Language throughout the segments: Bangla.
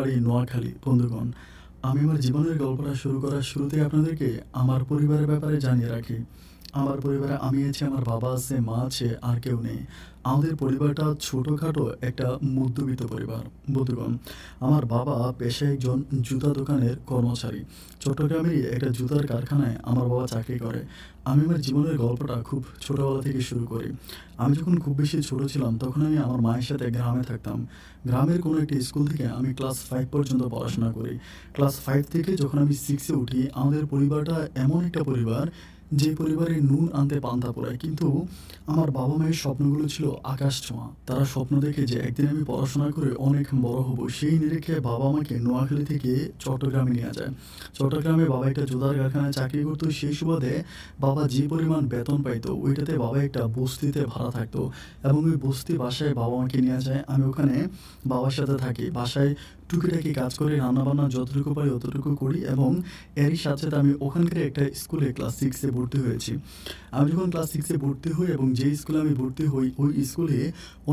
বাড়ি নোয়াখালী। বন্ধুগণ, আমি আমার জীবনের গল্পটা শুরু করার শুরুতেই আপনাদেরকে আমার পরিবারের ব্যাপারে জানিয়ে রাখি। আমার পরিবারে আমি আছি, আমার বাবা আছে, মা আছে, আর কেউ নেই। আমাদের পরিবারটা ছোটোখাটো একটা মধ্যবিত্ত পরিবার। বন্ধুগণ, আমার বাবা পেশায় একজন জুতা দোকানের কর্মচারী। চট্টগ্রামেরই একটা জুতার কারখানায় আমার বাবা চাকরি করে। আমি আমার জীবনের গল্পটা খুব ছোটোবেলা থেকে শুরু করি। আমি যখন খুব বেশি ছোটো ছিলাম তখন আমি আমার মায়ের সাথে গ্রামে থাকতাম। গ্রামের কোনো একটি স্কুল থেকে আমি ক্লাস 5 পর্যন্ত পড়াশোনা করি। ক্লাস 5 থেকে যখন আমি 6-এ উঠি, আমাদের পরিবারটা এমন একটা পরিবার যে পরিবারে নুন আনতে পান্তা পোড়ায়। কিন্তু আমার বাবা মায়ের স্বপ্নগুলো ছিল আকাশ ছোঁয়া। তারা স্বপ্ন দেখে যে একদিন আমি পড়াশোনা করে অনেক বড় হব। সেই নিরিখে বাবা আমাকে নোয়াখালী থেকে চট্টগ্রামে নিয়ে যায়। চট্টগ্রামে বাবা একটা জুতার কারখানায় চাকরি করতো। সেই সুবাদে বাবা যে পরিমাণ বেতন পাইতো ওইটাতে বাবা একটা বস্তিতে ভাড়া থাকতো, এবং ওই বস্তি বাসায় বাবা আমাকে নিয়ে যায়। আমি ওখানে বাবার সাথে থাকি। বাসায় টুকিটাকি কাজ করে, রান্নাবান্না যতটুকু পারি অতটুকু করি, এবং এরই সাথে সাথে আমি ওখানকার একটা স্কুলে ক্লাস 6-এ ভর্তি হয়েছি। আমি যখন ক্লাস 6-এ ভর্তি হই এবং যেই স্কুলে আমি ভর্তি হই ওই স্কুলে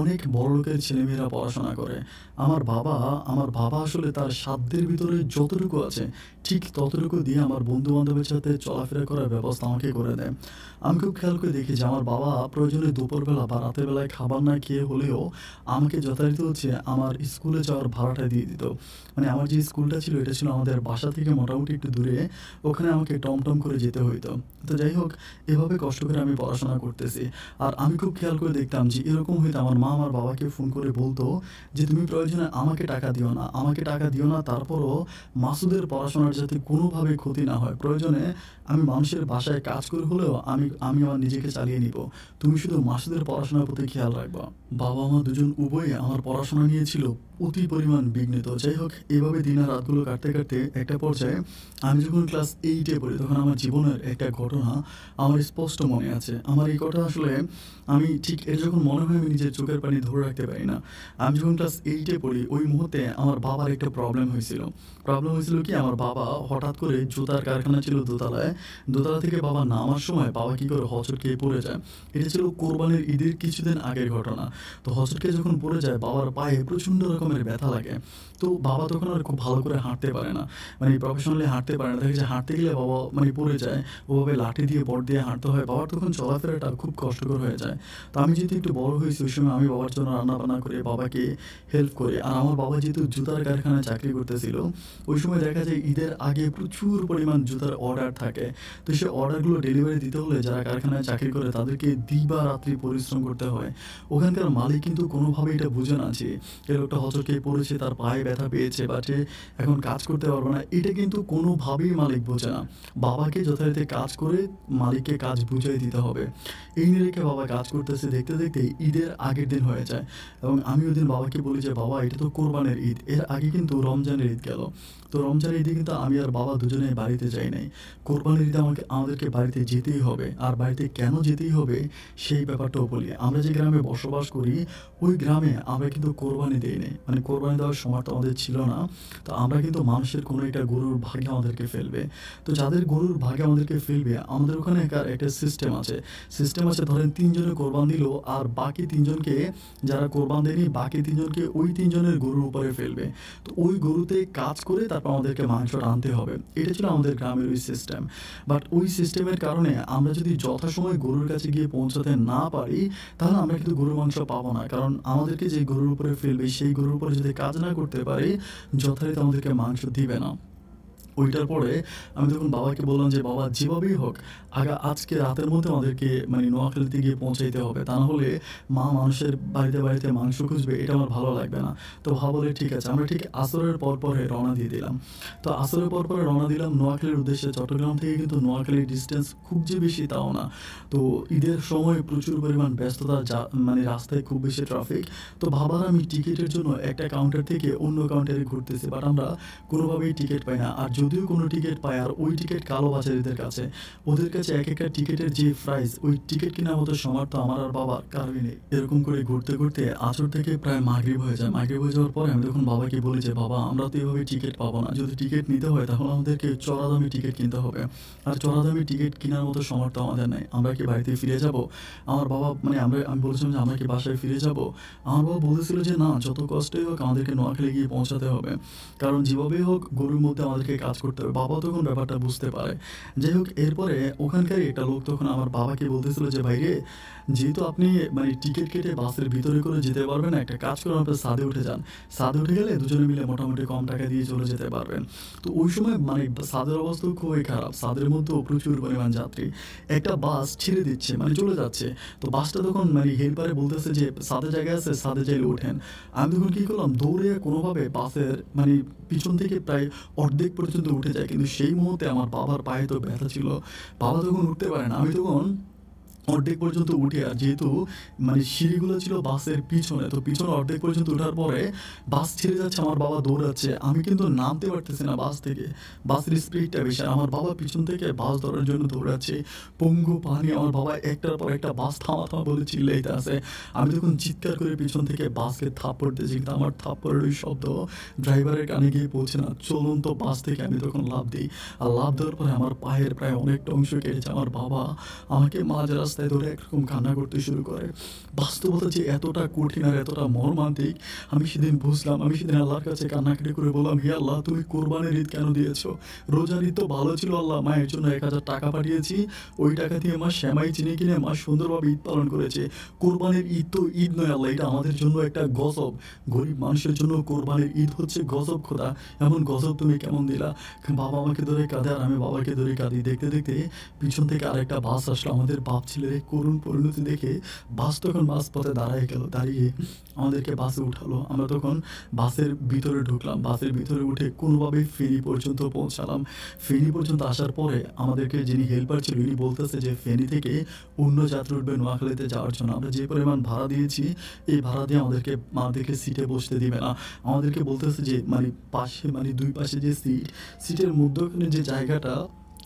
অনেক বড়লোকের ছেলেমেয়েরা পড়াশোনা করে। আমার বাবা আসলে তার সাধ্যের ভিতরে যতটুকু আছে ঠিক ততটুকু দিয়ে আমার বন্ধু-বান্ধবের সাথে চলাফেরা করার ব্যবস্থা আমাকে করে দেয়। আমি খুব খেয়াল করে দেখি যে আমার বাবা প্রয়োজনে দুপুরবেলা বা রাতের বেলায় খাবার না খেয়ে হলেও আমাকে যথারীতি হচ্ছে আমার স্কুলে যাওয়ার ভাড়াটা দিয়ে দিত। মানে আমার যে স্কুলটা ছিল এটা ছিল আমাদের বাসা থেকে মোটামুটি একটু দূরে। ওখানে আমাকে টমটম করে যেতে হইতো। তো যাই হোক, এভাবে কষ্ট করে আমি পড়াশোনা করতেছি। আর আমি খুব খেয়াল করে দেখতাম যে এরকম হইতো, আমার মা আমার বাবাকে ফোন করে বলতো যে, "তুমি প্রয়োজনে আমাকে টাকা দিও না, আমাকে টাকা দিও না। তারপরও মাসুদের পড়াশোনার যাতে কোনোভাবে ক্ষতি না হয়। প্রয়োজনে আমি মানুষের বাসায় কাজ করে হলেও আমি আমার নিজেকে চালিয়ে নিব। তুমি শুধু মাসুদের পড়াশোনার প্রতি খেয়াল রাখবা।" বাবা মা দুজন উভয়ে আমার পড়াশোনা নিয়ে ছিল অতি পরিমাণ বিঘ্নিত। যাই হোক, এভাবে দিনের রাতগুলো কাটতে কাটতে একটা পর্যায়ে আমি যখন ক্লাস 8-এ পড়ি তখন আমার জীবনের একটা ঘটনা আমার স্পষ্ট মনে আছে। আমার এই কথা আসলে আমি ঠিক এটা যখন মনে হয় আমি নিজের চোখের পানি ধরে রাখতে পারি না। আমি যখন ক্লাস 8-এ পড়ি ওই মুহূর্তে আমার বাবার একটা প্রবলেম হয়েছিল। প্রবলেম হয়েছিল কি, আমার বাবা হঠাৎ করে জুতার কারখানা ছিল দোতলায়। দোতলা থেকে বাবা নামার সময় বাবা কী করে হোঁচট খেয়ে পড়ে যায়। এটা ছিল কোরবানির ঈদের কিছুদিন আগের ঘটনা। তো হোঁচট খেয়ে যখন পড়ে যায় বাবার পায়ে প্রচণ্ড রকমের ব্যথা লাগে। তো বাবা তখন আর খুব ভালো করে হাঁটতে পারে না, মানে প্রফেশনালি হাঁটতে পারে না। দেখা যায় হাঁটতে গেলে বাবা মানে পড়ে যায়, ওভাবে লাঠি দিয়ে বট দিয়ে হাঁটতে হয়। বাবার তখন চলাফেরাটা খুব কষ্টকর হয়ে যায়। তো আমি যেহেতু একটু বড় হয়েছি ওই সময় আমি বাবার জন্য রান্নাবান্না করে বাবাকে হেল্প করি। আর আমার বাবা যেহেতু জুতার কারখানায় চাকরি করতেছিল, ওই সময় দেখা যায় ঈদের আগে প্রচুর পরিমাণ জুতার অর্ডার থাকে। তো সেই অর্ডারগুলো ডেলিভারি দিতে হলে যারা কারখানায় চাকরি করে তাদেরকে দিবারাত্রি পরিশ্রম করতে হয়। ওখানকার মালিক কিন্তু কোনোভাবেই এটা বুঝে না যে এ লোকটা হোঁচট খেয়ে পড়েছে, তার পায়ে ব্যথা পেয়েছে বা সে এখন কাজ করতে পারবে না। এটা কিন্তু কোনোভাবেই মালিক বোঝে না। বাবাকে যথারীতি কাজ করে মালিককে কাজ বুঝিয়ে দিতে হবে। এই নিরিখে বাবা কাজ করতেছে, দেখতে দেখতে ঈদের আগের দিন হয়ে যায়, এবং আমি ওই দিন বাবাকে বলি যে, "বাবা, এটা তো কোরবানের ঈদ। এর আগে কিন্তু রমজানের ঈদ গেল। তো রমজানের ঈদে কিন্তু আমি আর বাবা দুজনেই বাড়িতে যাই নাই। কোরবানির ঈদে আমাদেরকে বাড়িতে যেতেই হবে। আর বাড়িতে কেন যেতেই হবে সেই ব্যাপারটাও বলি। আমরা যে গ্রামে বসবাস করি ওই গ্রামে আমরা কিন্তু কোরবানি দেই নাই। মানে কোরবানি দেওয়ার সমর্থ আমাদের ছিল না। তো আমরা কিন্তু মানুষের কোনো একটা গরুর ভাগে আমাদেরকে ফেলবে। তো যাদের গরুর ভাগে আমাদেরকে ফেলবে আমাদের ওখানে একটা সিস্টেম আছে। ধরেন ৩ জনে কোরবান দিল, আর বাকি ৩ জনকে, যারা কোরবান দেয়নি বাকি ৩ জনকে ওই ৩ জনের গরুর উপরে ফেলবে। তো ওই গরুতে কাজ করে তারপর আমাদেরকে মাংসটা আনতে হবে। এটা ছিল আমাদের গ্রামের ওই সিস্টেম। বাট ওই সিস্টেমের কারণে আমরা যদি যথাসময়ে গরুর কাছে গিয়ে পৌঁছাতে না পারি তাহলে আমরা কিন্তু গরুর মাংস পাবো না। কারণ আমাদেরকে যে গরুর উপরে ফেলবে সেই গরুর উপরে যদি কাজ না করতে পারি যথারীতি আমাদেরকে মাংস দিবে না। ওইটার পরে আমি তখন বাবাকে বললাম যে, "বাবা, যেভাবেই হোক আজকে রাতের মধ্যে আমাদেরকে মানে নোয়াখালীতে গিয়ে পৌঁছাইতে হবে। তা না হলে মা মানুষের বাড়িতে বাড়িতে মাংস খুঁজবে, এটা আমার ভালো লাগবে না।" তো বাবা বলে, "ঠিক আছে।" আমরা ঠিক আসরের পরে রওনা দিয়ে দিলাম। তো আসরের পরে রওনা দিলাম নোয়াখালীর উদ্দেশ্যে। চট্টগ্রাম থেকে কিন্তু নোয়াখালীর ডিসটেন্স খুব যে বেশি তাও না। তো ঈদের সময় প্রচুর পরিমাণ ব্যস্ততা, মানে রাস্তায় খুব বেশি ট্রাফিক। তো বাবা আর আমি টিকিটের জন্য একটা কাউন্টার থেকে অন্য কাউন্টারে ঘুরতেছি, বাট আমরা কোনোভাবেই টিকিট পাই না। আর যদিও কোনো টিকিট পায় আর ওই টিকিট কালোবাজারিদের কাছে, ওদের কাছে এক একটা টিকিটের যে প্রাইস, ওই টিকিট কেনার মতো সামর্থ্য আমার আর বাবার কারোই নেই। এরকম করে ঘুরতে ঘুরতে আসর থেকে প্রায় মাগরিব হয়ে যায়। মাগরিব হয়ে যাওয়ার পরে আমি তখন বাবাকে বলি যে বাবা, আমরা তো এভাবে টিকিট পাবো না, যদি টিকিট নিতে হয় তাহলে আমাদেরকে চড়া দামি টিকিট কিনতে হবে, আর চড়া দামি টিকিট কেনার মতো সামর্থ্য আমাদের নেই, আমরা কি বাড়িতে ফিরে যাব? আমার বাবা আমি বলেছিলাম যে আমরা কি বাসায় ফিরে যাব? আমার বাবা বলেছিল যে না, যত কষ্টই হোক আমাদেরকে নোয়াখালী গিয়ে পৌঁছাতে হবে, কারণ যেভাবেই হোক গরুর মধ্যে আমাদেরকে কাজ করতে হবে। বাবা তখন ব্যাপারটা বুঝতে পারে। যাই হোক, এরপরে ওখানকারই একটা লোক তখন আমার বাবাকে বলতেছিল যে ভাই রে, যেহেতু আপনি টিকিট কেটে বাসের ভিতরে করে যেতে পারবেন না, একটা কাজ করুন, আপনি ছাদে উঠে যান, ছাদে উঠে গেলে দুজনে মিলে মোটামুটি কম টাকা দিয়ে চলে যেতে পারবেন। তো ওই সময় ছাদের অবস্থা খুবই খারাপ, ছাদের মধ্যেও প্রচুর পরিমাণ যাত্রী। একটা বাস ছেড়ে দিচ্ছে, চলে যাচ্ছে। তো বাসটা তখন হেল্পারে বলতেছে যে ছাদে জায়গা আছে, ছাদে চাইলে ওঠেন। আমি তখন কী করলাম, দৌড়ে কোনোভাবে বাসের পিছন থেকে প্রায় অর্ধেক পর্যন্ত উঠে যায়। কিন্তু সেই মুহূর্তে আমার বাবার পায়ে তো ব্যথা ছিল, বাবা তখন উঠতে পারে না। আমি তখন অর্ধেক পর্যন্ত উঠে, আর যেহেতু সিঁড়িগুলো ছিল বাসের পিছনে, তো পিছনে অর্ধেক পর্যন্ত ওঠার পরে বাস ছেড়ে যাচ্ছে, আমার বাবা দৌড়াচ্ছে, আমি কিন্তু নামতে পারতেছি না বাস থেকে, বাসের স্পিডটা বেশি। আমার বাবা পিছন থেকে বাস ধরার জন্য দৌড়াচ্ছে, পঙ্গু পানি। আমার বাবা একটার পর একটা বাস থামা থামা বলে চিল্লাইতে আছে। আমি তখন চিৎকার করে পিছন থেকে বাসকে থাপ্পড় দিয়েছি, কিন্তু আমার থাপ্পড়ের ওই শব্দ ড্রাইভারের কানে গিয়ে পৌঁছে না। চলন্ত বাস থেকে আমি তখন লাফ দিই, আর লাফ দেওয়ার পরে আমার পায়ের প্রায় অনেকটা অংশ কেটেছে। আমার বাবা আমাকে মাঝ রাস্তায় ধরে একরকম কান্না করতে শুরু করে। বাস্তবতা যে এতটা কঠিন আর এতটা মর্মান্তিক আমি সেদিন বুঝলাম। আমি সেদিন আল্লাহর কাছে কান্নাকাটি করে বললাম, হে আল্লাহ, তুমি কোরবানির ঈদ কেন দিয়েছো? রোজার ঈদ তো ভালো ছিল, আল্লাহ মায়ের জন্য 1000 টাকা পাঠিয়েছি, ওই টাকা দিয়ে মা শ্যামাই চিনি কিনে মা সুন্দরভাবে ঈদ পালন করেছে। কোরবানির ঈদ তো ঈদ নয় আল্লাহ, এটা আমাদের জন্য একটা গজব। গরিব মানুষের জন্য কোরবানির ঈদ হচ্ছে গজব। খোদা, এমন গজব তুমি কেমন দিলা? বাবা আমাকে ধরে কাঁদে আর আমি বাবাকে ধরে কাঁদি। দেখতে দেখতে পিছন থেকে আরেকটা বাস আসলো। আমাদের বাপ ছেলের করুণ পরিণতি দেখে বাস তখন পথে দাঁড়িয়ে আমাদেরকে বাসে উঠালো। আমরা তখন বাসের ভিতরে ঢুকলাম, বাসের ভিতরে উঠে কোনোভাবে ফেনী পর্যন্ত পৌঁছালাম। ফেনী পর্যন্ত আসার পরে আমাদেরকে যিনি হেল্পার ছিল, উনি বলতেছে যে ফেনী থেকে অন্য যাত্রী উঠবে নোয়াখালীতে যাওয়ার জন্য। আমরা যে পরিমাণ ভাড়া দিয়েছি, এই ভাড়া দিয়ে আমাদেরকে সিটে বসতে দিবে না। আমাদেরকে বলতেছে যে পাশে দুই পাশে যে সিটের মধ্যখানে যে জায়গাটা,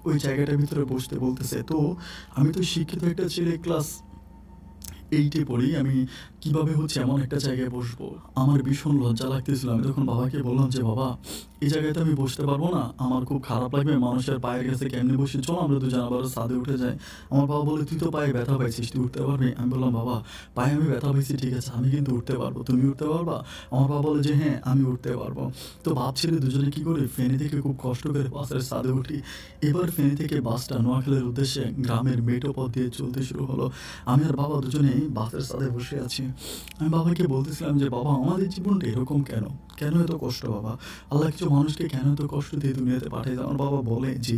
ওই জায়গাটার ভিতরে বসতে বলতেছে। তো আমি তো শিক্ষিত একটা ছেলে, ক্লাস 8-এ পড়ি, আমি কিভাবে এমন একটা জায়গায় বসবো? আমার ভীষণ লজ্জা লাগতেছিল। আমি তখন বাবাকে বললাম যে বাবা, এই জায়গায় তো আমি বসতে পারবো না, আমার খুব খারাপ লাগবে, মানুষের পায়ের কাছে কেমনি বসে, চলো আমরা দুজন আবার ছাদে উঠে যাই। আমার বাবা বলে, তুই তো পায়ে ব্যথা পাইছিস, তুই উঠতে পারবি? আমি বললাম, বাবা পায়ে আমি ব্যথা পাইছি ঠিক আছে, আমি কিন্তু উঠতে পারবো, তুমি উঠতে পারবা? আমার বাবা বলে যে হ্যাঁ, আমি উঠতে পারবো। তো বাপ ছেলে দুজনে কি করি, ফেনী থেকে খুব কষ্ট করে বাসের ছাদে উঠি। এবার ফেনী থেকে বাসটা নোয়াখালীর উদ্দেশ্যে গ্রামের মেঠো পথ দিয়ে চলতে শুরু হলো। আমি আর বাবা দুজনেই বাসের ছাদে বসে আছি। আমি বাবাকে বলতেছিলাম যে বাবা, আমাদের জীবনটা এরকম কেন, কেন এত কষ্ট বাবা? আল্লাহ কিছু মানুষকে কেন এত কষ্ট দিয়ে দুনিয়াতে পাঠায়? আমার বাবা বলে যে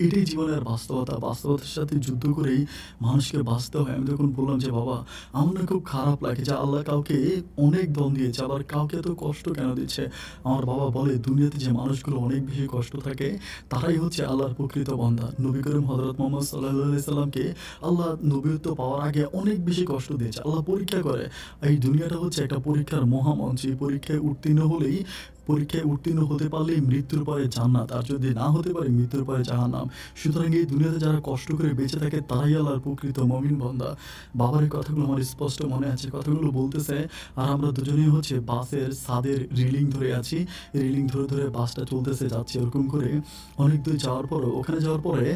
এটাই জীবনের বাস্তবতা, বাস্তবতার সাথে যুদ্ধ করেই মানুষকে বাঁচতে হয়। আমি তখন বললাম যে বাবা, আমার না খুব খারাপ লাগে যে আল্লাহ কাউকে অনেক দম দিয়েছে, আবার কাউকে এত কষ্ট কেন দিচ্ছে? আমার বাবা বলে, দুনিয়াতে যে মানুষগুলো অনেক বেশি কষ্ট থাকে তারাই হচ্ছে আল্লাহর প্রকৃত বান্দা। নবী করিম হযরত মুহাম্মদ সাল্লাল্লাহু আলাইহি সাল্লামকে আল্লাহ নবীত্ব পাওয়ার আগে অনেক বেশি কষ্ট দিয়েছে। আল্লাহ পরীক্ষা করে। এই দুনিয়াটা হচ্ছে একটা পরীক্ষার মহামঞ্চ। এই পরীক্ষায় উত্তীর্ণ হতে পারলেই মৃত্যুর পরে জান্নাত, আর যদি না হতে পারে মৃত্যুর পরে জাহান্নাম। সুতরাং এই দুনিয়াতে যারা কষ্ট করে বেঁচে থাকে তারাই আল্লাহর প্রকৃত মুমিন বান্দা। বাবার এই কথাগুলো আমার স্পষ্ট মনে আছে, কথাগুলো বলতেছে। আর আমরা দুজনেই বাসের ছাদের রিলিং ধরে আছি, রিলিং ধরে ধরে বাসটা চলতেছে, যাচ্ছে। এরকম করে অনেক দূর যাওয়ার পরে, ওখানে যাওয়ার পরে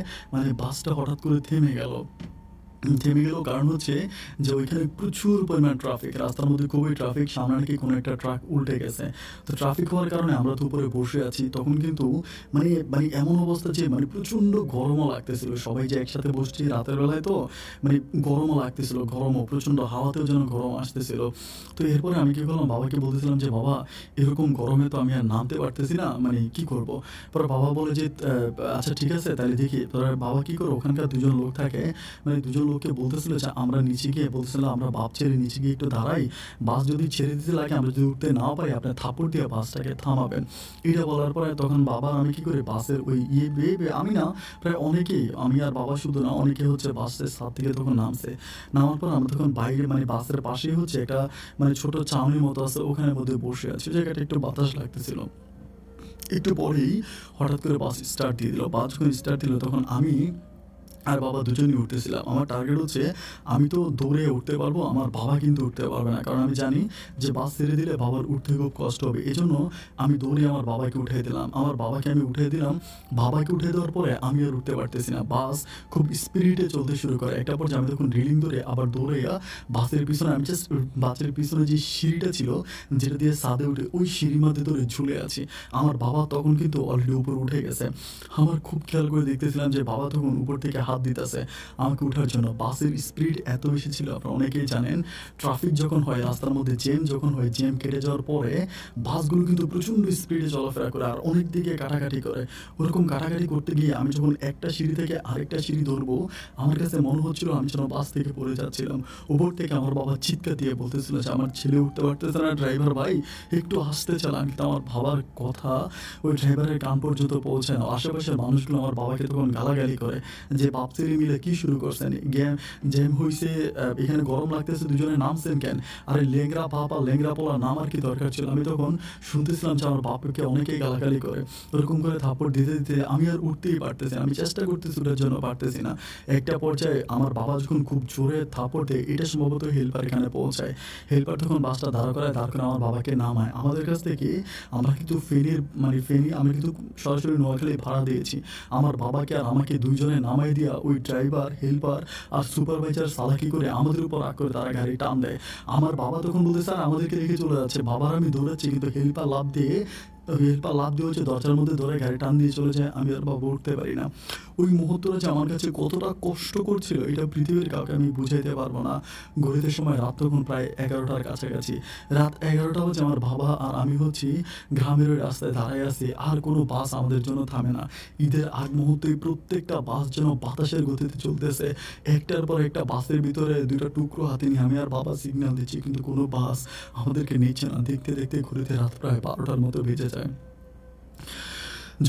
বাসটা হঠাৎ করে থেমে গেল। কারণ যে ওইখানে প্রচুর পরিমাণ ট্রাফিক, রাস্তার মধ্যে খুবই ট্রাফিক, সামনে নাকি কোনো একটা ট্রাক উল্টে গেছে। তো ট্রাফিক হওয়ার কারণে আমরা তো উপরে বসে আছি। তখন কিন্তু এমন অবস্থা যে প্রচণ্ড গরমও লাগতেছিল। সবাই যে একসাথে বসছি রাতের বেলায়, তো গরমও লাগতেছিল, গরমও প্রচণ্ড, হাওয়াতেও যেন গরম আসতেছিল। তো এরপরে আমি কী করলাম, বাবাকে বলতেছিলাম যে বাবা, এরকম গরমে তো আমি আর নামতে পারতেছি না, কি করব? পরে বাবা বলে যে আচ্ছা ঠিক আছে, তাহলে দেখি। পরে বাবা কী করে, ওখানকার দুজন লোক থাকে, দুজন লোককে বলতেছিল যে আমরা নিচে গিয়ে, বলতেছিল আমরা বাপ ছেড়ে নিচে গিয়ে একটু দাঁড়াই, বাস যদি ছেড়ে দিতে লাগে, আমরা যদি উঠতে না পারি, আপনার থাপড় দিয়ে বাসটাকে থামাবেন। এটা বলার পরে তখন বাবা, আমি কি করি, বাসের ওই আমি না, প্রায় অনেকেই, আমি আর বাবা শুধু না, অনেকে বাসের ছাদ থেকে তখন নামার পর আমরা তখন বাইরে বাসের পাশেই একটা ছোট চাউনির মতো আছে, ওখানের মধ্যে বসে আছি। জায়গাটা একটু বাতাস লাগতেছিল। একটু পরেই হঠাৎ করে বাস স্টার্ট দিয়ে দিল। বাস যখন স্টার্ট দিল তখন আমি আর বাবা দুজনেই উঠতেছিলাম। আমার টার্গেট হচ্ছে আমি তো দৌড়ে উঠতে পারবো, আমার বাবা কিন্তু উঠতে পারবে না। কারণ আমি জানি যে বাস ছেড়ে দিলে বাবার উঠতে খুব কষ্ট হবে। এজন্য আমি দৌড়ে আমার বাবাকে উঠিয়ে দিলাম। আমার বাবাকে আমি উঠিয়ে দিলাম। বাবাকে উঠিয়ে দেওয়ার পরে আমি আর উঠতে পারতেছি না। বাস খুব স্পিডে চলতে শুরু করে। একটা পর্যায়ে আমি তখন রেলিং ধরে আবার দৌড়াইয়া বাসের পিছনে আমি জাস্ট বাসের পিছনে যে সিঁড়িটা ছিল যেটা দিয়ে ছাদে উঠে ওই সিঁড়ির মধ্যে ধরে ঝুলে আছি। আমার বাবা তখন কিন্তু অলরেডি উপরে উঠে গেছে। আমার খুব খেয়াল করে দেখতেছিলাম যে বাবা তখন উপর থেকে হাত দিতেছে আমাকে ওঠার জন্য। বাসের স্পিড এত বেশি ছিল, আপনারা অনেকেই জানেন ট্রাফিক যখন হয়, রাস্তার মধ্যে জ্যাম যখন হয়, জ্যাম কেটে যাওয়ার পরে বাসগুলো কিন্তু প্রচণ্ড স্পিডে চলাফেরা করে আর অনেক দিকে কাটাকাটি করে। ওরকম কাটাকাটি করতে গিয়ে আমি যখন একটা সিঁড়ি থেকে আরেকটা সিঁড়ি ধরবো, আমার কাছে মনে হচ্ছিল আমি যেন বাস থেকে পড়ে যাচ্ছিলাম। উপর থেকে আমার বাবা চিৎকার দিয়ে বলতেছিল যে আমার ছেলে উঠতে পারতেছে না, ড্রাইভার ভাই একটু আসতে চালান। কিন্তু আমার বাবার কথা ওই ড্রাইভারের কান পর্যন্ত পৌঁছায় না। আশেপাশের মানুষগুলো আমার বাবাকে তখন গালাগালি করে যে বাপ ছেলে মিলে কি শুরু করছেন, জ্যাম হয়েছে, এখানে গরম লাগতেছে, দুজনে নামছেন কেন? আরে লেংরা বাপ আর লেংরা পোলা নামার কি দরকার ছিল? আমি তখন শুনতেছিলাম যে আমার বাপকে অনেকেই গালাগালি করে। ওরকম করে থাপ্পড় দিতে দিতে আমি আর উঠতেই পারতেছি না। আমি চেষ্টা করতেছি ওঠার জন্য, পারতেছি না। একটা পর্যায়ে আমার বাবা যখন খুব জোরে থাপ্পড় দেয়, এটা সম্ভবত হেল্পার এখানে পৌঁছায়। হেল্পার তখন বাসটা দাঁড় করায়, দাঁড় করে আমার বাবাকে নামায়। আমাদের কাছ থেকে আমরা কিন্তু ফেনী আমরা কিন্তু সরাসরি নোয়াখালী ভাড়া দিয়েছি। আমার বাবাকে আর আমাকে দুইজনে নামাই দিয়া ওই ড্রাইভার, হেল্পার আর সুপারভাইজার চালাকি করে আমাদের উপর রাগ করে তারা গাড়ি টান দেয়। আমার বাবা তখন বলতে স্যার আমাদেরকে রেখে চলে যাচ্ছে। বাবার আমি দৌড়াচ্ছি কিন্তু হেল্পার লাভ দিয়ে হচ্ছে দরজার মধ্যে ধরে গাড়ি টান দিয়ে চলে যায়। আমি আর বাবা উঠতে পারি না। ওই মুহূর্তটা যে আমার কাছে কতটা কষ্ট করছিল এটা পৃথিবীর কাউকে আমি বুঝাইতে পারবো না। ঘড়িতে সময় রাত তখন প্রায় 11টার কাছাকাছি। রাত 11টা হচ্ছে আমার বাবা আর আমি হচ্ছি গ্রামের ওই রাস্তায় দাঁড়ায় আছি। আর কোনো বাস আমাদের জন্য থামে না। ঈদের আগ মুহূর্তেই প্রত্যেকটা বাস যেন বাতাসের গতিতে চলতেছে। একটার পর একটা বাসের ভিতরে দুইটা টুকরো হাতে নিয়ে আমি আর বাবা সিগন্যাল দিচ্ছি কিন্তু কোনো বাস আমাদেরকে নিচ্ছে না। দেখতে দেখতে ঘড়িতে রাত প্রায় 12টার মতো বেজে যায়।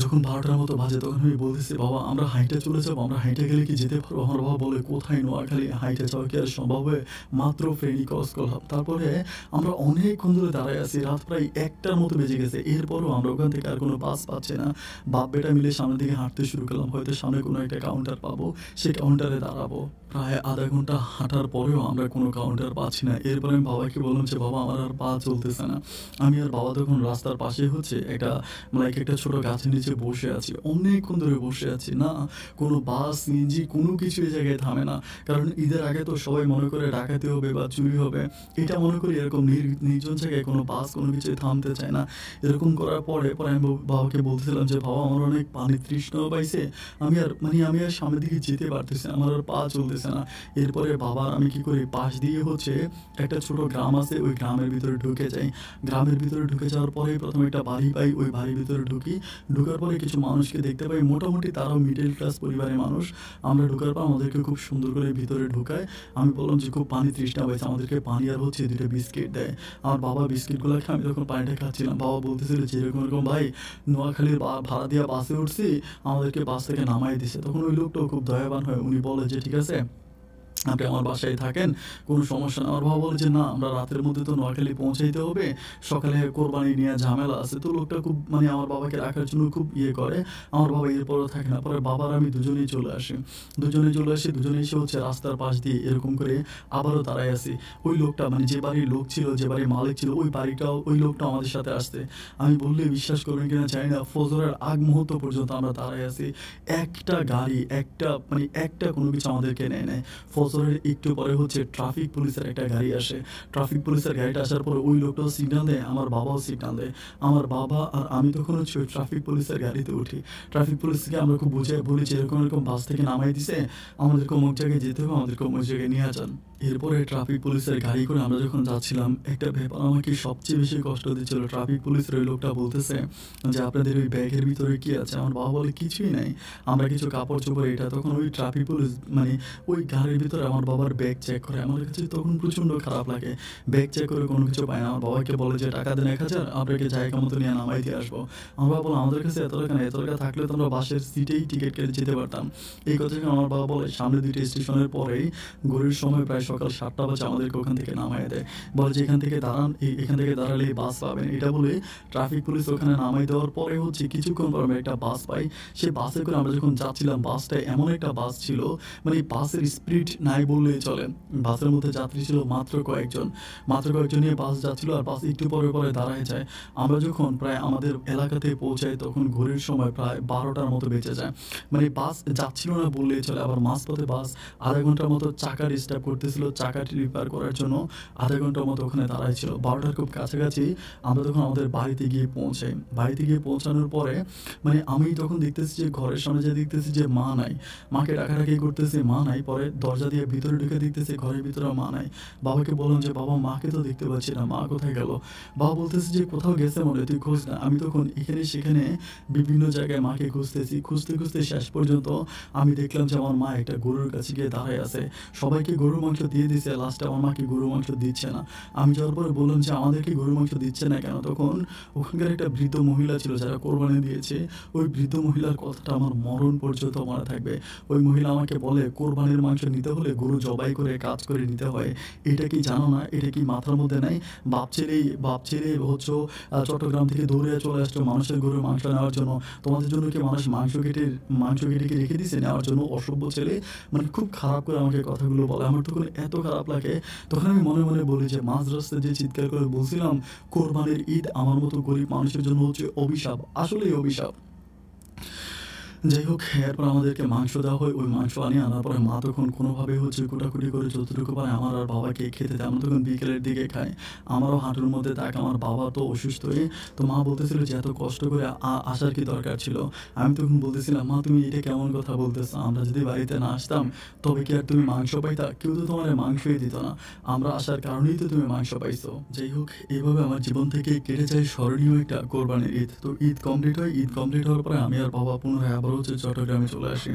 যখন 12টার মতো বাজে তখন আমি বলতেছি বাবা আমরা হাইটে চলে যাবো, আমরা হাইটে গেলে কি যেতে পারবো? আমার বাবা বলে কোথায় নোয়াখালী, হাইটে যাওয়া কি আর সম্ভব হয়? মাত্র ফেনী ক্রস করলাম। তারপরে আমরা অনেকক্ষণ ধরে দাঁড়ায় আছি। রাত প্রায় 1টার মতো বেজে গেছে। এরপরও আমরা ওখান থেকে আর কোনো বাস পাচ্ছি না। বাপ বেটা মিলে সামনের দিকে হাঁটতে শুরু করলাম। হয়তো সামনে কোনো একটা কাউন্টার পাবো, সেই কাউন্টারে দাঁড়াবো। প্রায় আধা ঘন্টা হাঁটার পরেও আমরা কোনো কাউন্টার পাচ্ছি না। এরপরে আমি বাবাকে বললাম যে বাবা আমার আর পা চলতেছে না। আমি আর বাবা তখন রাস্তার পাশে হচ্ছে একটা ছোট গাছের নিচে বসে আছি। অনেকক্ষণ ধরে বসে আছি। না কোনো বাস, সিএনজি কোনো কিছু এই জায়গায় থামে না। কারণ ঈদের আগে তো সবাই মনে করে ডাকাতি হবে বা চুরি হবে। এটা মনে করি এরকম নির্জন জায়গায় কোনো বাস কোনো কিছুই থামতে চায় না। এরকম করার পরে আমি বাবাকে বলতেছিলাম যে বাবা আমার অনেক পানির তৃষ্ণাও পাইছে। আমি আর সামনের দিকে যেতে পারতেছি না। আমার আর পা চলতেছে না। এরপরে বাবা আর আমি কি করি, পাশ দিয়ে হচ্ছে একটা ছোট গ্রাম আছে, ওই গ্রামের ভিতরে ঢুকে যাই। গ্রামের ভিতরে ঢুকে যাওয়ার পরে প্রথমে একটা বাড়ি পাই, ওই বাড়ির ভিতরে ঢুকি। ঢোকার পরে কিছু মানুষকে দেখতে পাই, মোটামুটি তারাও মিডল ক্লাস পরিবারের মানুষ। আমরা ঢোকার পর আমাদেরকে খুব সুন্দর করে ভিতরে ঢুকায়। আমি বললাম যে খুব পানি তৃষ্ণা হয়েছে, আমাদেরকে পানি আর হচ্ছে 2টা বিস্কিট দেয়। আমার বাবা বিস্কিটগুলো খেয়ে, আমি তখন পানিটা খাচ্ছিলাম। বাবা বলতেছিল যে এরকম ভাই নোয়াখালীর ভাড়া দিয়ে বাসে উঠছি, আমাদেরকে বাস থেকে নামাই দিছে। তখন ওই লোকটাও খুব দয়াবান হয়, উনি বলে যে ঠিক আছে আপনি আমার বাসায় থাকেন, কোনো সমস্যা না। আমার বাবা বলে যে না আমরা রাতের মধ্যে তো নোয়াখালী পৌঁছাইতে হবে, সকালে কোরবানি নিয়ে ঝামেলা আছে। তো লোকটা খুব আমার বাবাকে রাখার জন্য খুব করে। আমার বাবা এরপরও থাকে না। পরে বাবার আমি দুজনেই চলে আসি। দুজনে এসে হচ্ছে রাস্তার পাশ দিয়ে এরকম করে আবারও দাঁড়ায় আসি। ওই লোকটা যে বাড়ির লোক ছিল, যে বাড়ির মালিক ছিল, ওই লোকটা আমাদের সাথে আসছে। আমি বললে বিশ্বাস করবেন কিনা জানি না, ফজরের আগ মুহূর্ত পর্যন্ত আমরা দাঁড়ায় আছি। একটা গাড়ি একটা কোনো কিছু আমাদেরকে নেয় নাই। ফজরের একটু পরে হচ্ছে ট্রাফিক পুলিশের একটা গাড়ি আসে। ট্রাফিক পুলিশের গাড়িটা আসার পরে ওই লোকটাও সিগন্যাল দেয়, আমার বাবাও সিগন্যাল দেয়। আমার বাবা আর আমি তখন হচ্ছে ওই ট্রাফিক পুলিশের গাড়িতে উঠি। ট্রাফিক পুলিশকে আমরা খুব বুঝাই বলি যে এরকম বাস থেকে নামাই দিছে, আমাদেরকে অমুক জায়গায় যেতে হবে, আমাদেরকে অমুক জায়গায় নিয়ে যান। এরপরে ট্রাফিক পুলিশের গাড়ি করে আমরা যখন যাচ্ছিলাম, একটা ব্যাপার আমাকে সবচেয়ে বেশি কষ্ট দিচ্ছিল। ট্রাফিক পুলিশের ওই লোকটা বলতেছে যে আপনাদের ওই ব্যাগের ভিতরে কি আছে? আমার বাবা বলে কিছুই নাই, আমরা কিছু কাপড় চোপড় এটা। তখন ওই ট্রাফিক পুলিশ ওই গাড়ির ভিতরে আমার বাবার ব্যাগ চেক করে। আমার কাছে তখন প্রচণ্ড খারাপ লাগে। ব্যাগ চেক করে কোনো কিছু পায় না। আমার বাবাকে বলে যে টাকা দেন 1000, আপনাকে জায়গা মতো নিয়ে নামাই দিয়ে আসবো। আমার বাবা বলে আমাদের কাছে এত টাকা থাকলে তো আমরা বাসের সিটেই টিকিট কেটে যেতে পারতাম। এই কথা আমার বাবা বলে সামনে 2টা স্টেশনের পরেই ঘড়ির সময় প্রায় সকাল ৭টা বাজে আমাদেরকে ওখান থেকে নামায় দেয়। বলে যে এখান থেকে দাঁড়ান, এখান থেকে দাঁড়ালেই বাস পাবেন। এটা বলে ট্রাফিক পুলিশ ওখানে নামায় দেওয়ার পরে হচ্ছে কিছুক্ষণ পর আমরা একটা বাস পাই। সেই বাসে করে আমরা যখন যাচ্ছিলাম, বাসটা এমন একটা বাস ছিল, মানে বাসের স্পিড নাই বললেই চলে। বাসের মধ্যে যাত্রী ছিল মাত্র কয়েকজন। মাত্র কয়েকজন নিয়ে বাস যাচ্ছিল আর বাস একটু পরে দাঁড়ায় যায়। আমরা যখন প্রায় আমাদের এলাকাতে পৌঁছাই তখন ঘড়ির সময় প্রায় ১২টার মতো বেজে যায়। মানে বাস যাচ্ছিল না বললেই চলে। আবার মাঝপথে বাস আধা ঘন্টার মতো চাকা ডিস্টার্ব করতেছিল। চাকাটি রিপেয়ার করার জন্য আধা ঘন্টার মতো ওখানে দাঁড়ায় ছিল। ১২টার খুব কাছাকাছি আমরা তখন আমাদের বাড়িতে গিয়ে পৌঁছাই। বাড়িতে গিয়ে পৌঁছানোর পরে মানে আমি তখন দেখতেছি যে ঘরের সামনে যেয়ে দেখতেছি যে মা নাই। মাকে ডাকাডাকি করতেছি, মা নাই। পরে দরজা দিয়ে ভিতরে ঢুকে দেখতেছি ঘরের ভিতরে মা নাই। বাবাকে বললাম যে, "বাবা, মাকে তো দেখতে পাচ্ছি না, মা কোথায় গেল?" বাবা বলতেছে যে, "কোথাও গেছে মনে হয়, তুই খোঁজ না।" আমি তখন এখানে সেখানে বিভিন্ন জায়গায় মাকে খুঁজতেছি। খুঁজতে শেষ পর্যন্ত আমি দেখলাম যে আমার মা একটা গরুর কাছে গিয়ে দাঁড়ায় আছে। সবাইকে গরুর মাংস দিয়ে দিছে, লাস্টে আমার মাকে গরুর মাংস দিচ্ছে না। আমি যাওয়ার পরে বললাম যে, "আমাদেরকে গরুর মাংস দিচ্ছে না কেন?" তখন ওখানকার একটা বৃদ্ধ মহিলা ছিল যারা কোরবানি দিয়েছে। ওই বৃদ্ধ মহিলার কথাটা আমার মরণ পর্যন্ত মনে থাকবে। ওই মহিলা আমাকে বলে, "কোরবানির মাংস নিতে হলে গরু জবাই করে কাজ করে নিতে হয়। এটা কি জানো না? এটা কি মাথার মধ্যে নাই? বাপ ছেলেই হচ্ছে চট্টগ্রাম থেকে দৌড়ে চলে আসছো মানুষের গরুর মাংস নেওয়ার জন্য। তোমাদের জন্য কি মানুষ মাংস কেটে কি রেখে দিছে নেওয়ার জন্য? অসভ্য ছেলে।" মানে খুব খারাপ করে আমাকে কথাগুলো বলে। আমার তখন এত খারাপ লাগে, তখন আমি মনে বলি যে মাঝ রাস্তায় যে চিৎকার করে বলছিলাম, "কোরবানির ঈদ আমার মতো গরিব মানুষের জন্য হচ্ছে অভিশাপ।" আসলেই অভিশাপ। যাই হোক, এরপর আমাদেরকে মাংস দেওয়া হয়। ওই মাংস আনার পরে মা তখন কোনোভাবে হচ্ছে কুটাকুটি করে যতটুকু পারে আমার আর বাবাকে খেতে দেয়। আমরা তখন বিকেলের দিকে খাই। আমারও হাঁটুর মধ্যে দাগ, আমার বাবা তো অসুস্থ হয়ে। তো মা বলতেছিল যে, "এত কষ্ট করে আসার কি দরকার ছিল?" আমি তখন বলতেছিলাম, "মা, তুমি এটা কেমন কথা বলতেছো? আমরা যদি বাড়িতে না আসতাম তবে কি আর তুমি মাংস পাইতা? কেউ তো তোমারে মাংসই দিত না। আমরা আসার কারণেই তো তুমি মাংস পাইছো।" যাই হোক, এভাবে আমার জীবন থেকে কেটে যায় স্মরণীয় একটা কোরবানির ঈদ। তো ঈদ কমপ্লিট হয়। ঈদ কমপ্লিট হওয়ার পরে আমি আর বাবা পুনরায় আবার হচ্ছে চট্টগ্রামে চলে আসি।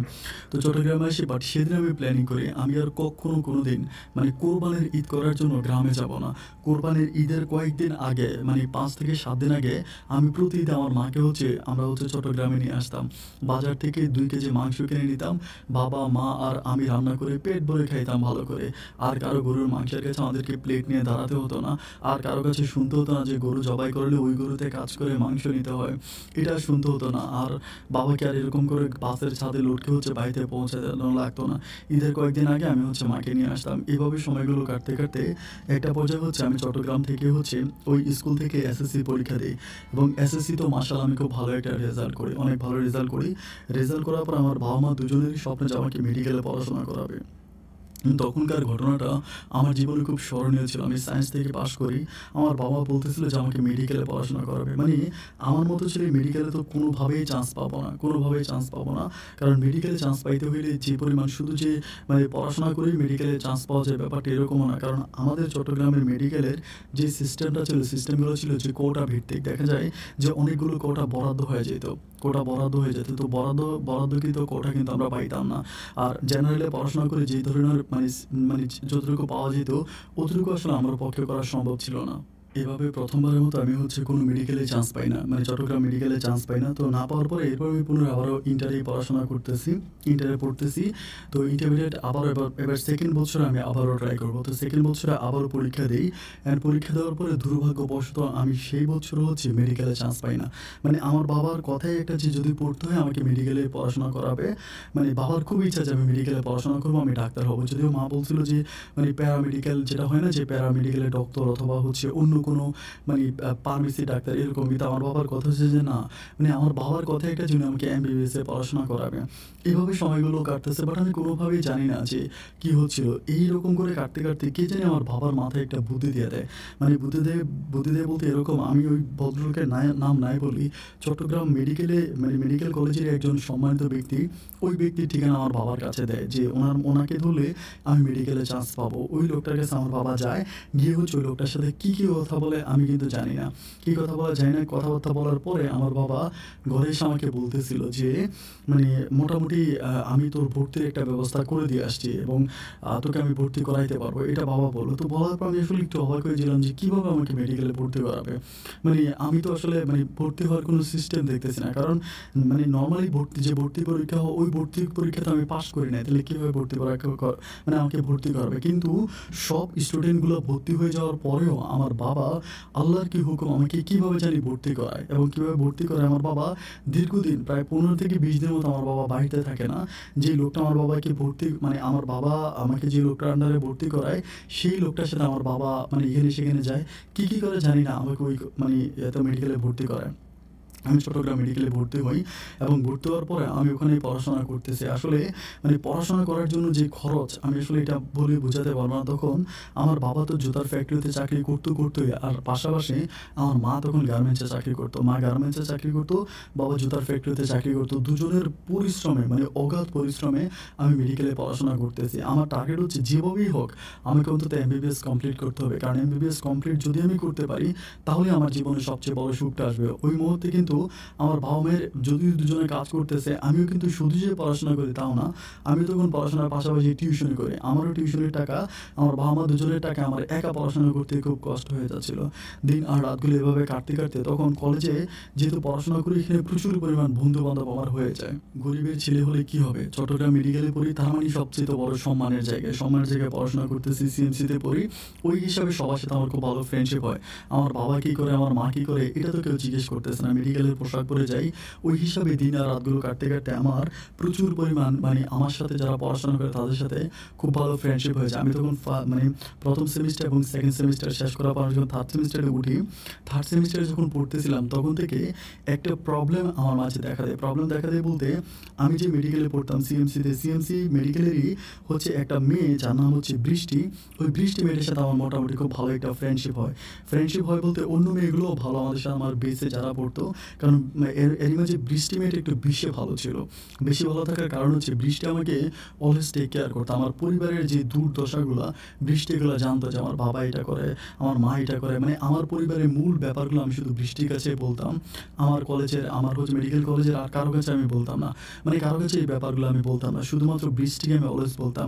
তো চট্টগ্রামে আসি, বাট সেদিন আমি প্ল্যানিং করি আমি আর কোনোদিন মানে কোরবানির ঈদ করার জন্য গ্রামে যাব না। কোরবানির ঈদের কয়েকদিন আগে মানে ৫ থেকে ৭ দিন আগে আমি প্রতি ঈদে আমার মাকে আমরা চট্টগ্রামে নিয়ে আসতাম। বাজার থেকে ২ কেজি মাংস কিনে নিতাম। বাবা, মা আর আমি রান্না করে পেট ভরে খাইতাম ভালো করে। আর কারো গরুর মাংসের কাছে আমাদেরকে প্লেট নিয়ে দাঁড়াতে হতো না। আর কারো কাছে শুনতে হতো না যে গরু জবাই করলে ওই গরুতে কাজ করে মাংস নিতে হয়। এটা শুনতে হতো না। আর বাবাকে আর এরকম করে বাসের ছাদে লটকে বাড়িতে পৌঁছাতে লাগতো না। ঈদের কয়েকদিন আগে আমি মাকে নিয়ে আসতাম। এভাবে সময়গুলো কাটতে একটা পর্যায়ে আমি চট্টগ্রাম থেকে ওই স্কুল থেকে এসএসসি পরীক্ষা দিই এবং এসএসসি তো মাশাআল্লাহ আমি খুব ভালো একটা রেজাল্ট করি, অনেক ভালো রেজাল্ট করি। রেজাল্ট করার পর আমার বাবা-মা দুজনেরই স্বপ্ন যে আমাকে মেডিকেলে পড়াশোনা করাবে। তখনকার ঘটনাটা আমার জীবনে খুব স্মরণীয় ছিল। আমি সায়েন্স থেকে পাস করি। আমার বাবা বলতেছিল যে আমাকে মেডিকেলে পড়াশোনা করাবে। মানে আমার মতো ছেলে মেডিকেলে তো কোনোভাবেই চান্স পাবো না, কোনোভাবেই চান্স পাবো না। কারণ মেডিকেলে চান্স পাইতে হইলে যে পরিমাণ শুধু যে মানে পড়াশোনা করেই মেডিকেলে চান্স পাওয়া যায় ব্যাপারটা এরকমও না। কারণ আমাদের চট্টগ্রামের মেডিকেলের যে সিস্টেমটা ছিল, সিস্টেমগুলো ছিল যে কোটা ভিত্তিক। দেখা যায় যে অনেকগুলো কোটা বরাদ্দ হয়ে যেত। তো বরাদ্দকৃত কোটা কিন্তু আমরা পাইতাম না। আর জেনারেলে পড়াশোনা করে যেই ধরনের মানে যতটুকু পাওয়া যেত অতটুকু আসলে আমার পক্ষে করা সম্ভব ছিল না। এভাবে প্রথমবারের মতো আমি কোনো মেডিকেলে চান্স পাই না। মানে চট্টগ্রাম মেডিকেলে চান্স পাই না। তো না পাওয়ার পরে এরপর আমি পুনরায় আবারও ইন্টারে পড়াশোনা করতেছি। ইন্টারে পড়তেছি। তো ইন্টারমিডিয়েট আবারও এবার সেকেন্ড বছরে আমি আবারও ট্রাই করব। তো সেকেন্ড বছরে আবারও পরীক্ষা দেই। অ্যান্ড পরীক্ষা দেওয়ার পরে দুর্ভাগ্যবশত আমি সেই বছরও মেডিকেলে চান্স পাই না। মানে আমার বাবার কথাই একটা যে যদি পড়তে হয় আমাকে মেডিকেলে পড়াশোনা করাবে। মানে বাবার খুব ইচ্ছা যে আমি মেডিকেলে পড়াশোনা করব, আমি ডাক্তার হব। যদিও মা বলছিল যে মানে প্যারামেডিক্যাল যেটা হয় না, যে প্যারামেডিক্যালের ডক্টর অথবা অন্য কোনো মানে ফার্মেসি ডাক্তার এরকম। কিন্তু আমার বাবার কথা যে না, মানে আমার বাবার কথা একটা জন্য আমাকে এমবিবিএস এ পড়াশোনা করাবে। এভাবে সময়গুলো কাটতেছে, বাট আমি কোনোভাবেই জানি না যে কী হচ্ছিল। এইরকম করে কাটতে কে জানি আমার বাবার মাথায় একটা বুদ্ধি দিয়ে দেয়। মানে বুদ্ধি দেয় বলতে এরকম, আমি ওই ভদ্রলোকের নাম নাই বলি, চট্টগ্রাম মেডিকেল কলেজের একজন সম্মানিত ব্যক্তি, ওই ব্যক্তির ঠিকানা আমার বাবার কাছে দেয় যে ওনাকে ধরলে আমি মেডিকেলে চান্স পাবো। ওই লোকটার কাছে আমার বাবা যায়, গিয়ে ওই লোকটার সাথে কী কথা কথা বলে আমি কিন্তু জানি না। কী কথা বলে জানি না। কথাবার্তা বলার পরে আমার বাবা ঘরে এসে আমাকে বলতেছিল যে মানে মোটামুটি আমি তোর ভর্তির একটা ব্যবস্থা করে দিয়ে আসছি এবং তোকে আমি ভর্তি করাইতে পারবো, এটা বাবা বললো। তো বলার পর আমি আসলে একটু অবাক হয়েছিলাম যে কীভাবে আমাকে মেডিকেলে ভর্তি করাবে। মানে আমি তো আসলে মানে ভর্তি হওয়ার কোনো সিস্টেম দেখতেছি না, কারণ মানে নর্মালি যে ভর্তি পরীক্ষা ওই ভর্তি পরীক্ষাতে আমি পাস করি নাই, তাহলে কীভাবে ভর্তি মানে আমাকে ভর্তি করাবে। কিন্তু সব স্টুডেন্টগুলো ভর্তি হয়ে যাওয়ার পরেও আমার বাবা আল্লাহর কি হুকুম আমাকে কীভাবে জানি ভর্তি করায়, এবং কীভাবে ভর্তি করায় আমার বাবা দীর্ঘদিন প্রায় 15 থেকে 20 দিনের মতো আমার বাবা বাড়িতে থাকে না। যে লোকটা আমার বাবাকে ভর্তি মানে আমার বাবা আমাকে যে লোকটার আন্ডারে ভর্তি করায় সেই লোকটার সাথে আমার বাবা মানে এখানে সেখানে যায়, কী করে জানি না আমাকে ওই মানে এত মেডিকেলে ভর্তি করায়। আমি চট্টগ্রাম মেডিকেলে ভর্তি হই এবং ভর্তি হওয়ার পরে আমি ওখানে পড়াশোনা করতেছি। আসলে মানে পড়াশোনা করার জন্য যে খরচ আমি আসলে এটা বলে বোঝাতে পারবো না। তখন আমার বাবা তো জুতার ফ্যাক্টরিতে চাকরি করতোই, আর পাশাপাশি আমার মা তখন গার্মেন্টসে চাকরি করতো। মা গার্মেন্টসে চাকরি করতো, বাবা জুতার ফ্যাক্টরিতে চাকরি করতো। দুজনের পরিশ্রমে মানে অগাধ পরিশ্রমে আমি মেডিকেলে পড়াশোনা করতেছি। আমার টার্গেট হচ্ছে যেভাবেই হোক আমাকে অন্তত এমবিবিএস কমপ্লিট করতে হবে, কারণ এমবিবিএস কমপ্লিট যদি আমি করতে পারি তাহলে আমার জীবনে সবচেয়ে বড় সুখটা আসবে। ওই মুহূর্তে কিন্তু আমার বাবা মায়ের যদিও দুজনে কাজ করতেছে, আমিও কিন্তু শুধু যে পড়াশোনা করি তাও না, আমি তখন পড়াশোনার পাশাপাশি টিউশন করি। আমারও টিউশনের টাকা, আমার বাবা মা দুজনের টাকা আমার একা পড়াশোনা করতে খুব কষ্ট হয়ে যাচ্ছিল। দিন আর রাতগুলো এভাবে কাটতে কাটতে তখন কলেজে যেহেতু পড়াশোনা করি, এখানে প্রচুর পরিমাণ বন্ধু বান্ধব আমার হয়ে যায়। গরিবের ছেলে হলে কি হবে, চট্টগ্রাম মেডিকেলে পড়ি, তার মানে সবচেয়ে বড় সম্মানের জায়গায় পড়াশোনা করতেছি, সিএমসিতে পড়ি। ওই হিসাবে সবার সাথে আমার খুব ভালো ফ্রেন্ডশিপ হয়। আমার বাবা কী করে, আমার মা কী করে, এটা তো কেউ জিজ্ঞেস করতেছে না। মেডিকেলের পোশাক পরে যাই, ওই হিসাবে দিন আর রাতগুলো কাটতে কাটতে আমার প্রচুর পরিমাণ মানে আমার সাথে যারা পড়াশোনা করে তাদের সাথে খুব ভালো ফ্রেন্ডশিপ হয়েছে। আমি তখন মানে প্রথম সেমিস্টার এবং সেকেন্ড সেমিস্টার শেষ করার পর যখন থার্ড সেমিস্টারে উঠি, থার্ড সেমিস্টারে যখন পড়তেছিলাম তখন থেকে একটা প্রবলেম আমার মাঝে দেখা দেয় বলতে, আমি যে মেডিকেলে পড়তাম সিএমসি মেডিকেলেরই হচ্ছে একটা মেয়ে যার নাম হচ্ছে বৃষ্টি। ওই বৃষ্টি মেয়েটার সাথে আমার মোটামুটি খুব ভালো একটা ফ্রেন্ডশিপ হয় বলতে অন্য মেয়েগুলোও ভালো আমাদের সাথে, আমার বেসে যারা পড়তো। কারণ এরই মাঝে বৃষ্টি মেয়েটা একটু বেশি ভালো ছিল। বেশি ভালো থাকার কারণ হচ্ছে বৃষ্টি আমাকে অলওয়েজ টেক কেয়ার করতো। আমার পরিবারের যে দুর্দশাগুলো বৃষ্টি এগুলো জানতো, যে আমার বাবা এটা করে, আমার মা এটা করে, মানে আমার পরিবারের মূল ব্যাপারগুলো আমি শুধু বৃষ্টির কাছে বলতাম। আমার হচ্ছে মেডিকেল কলেজের আর কারো কাছে আমি বলতাম না, মানে কারো কাছে এই ব্যাপারগুলো আমি বলতাম না। শুধুমাত্র বৃষ্টিকে আমি অলওয়েজ বলতাম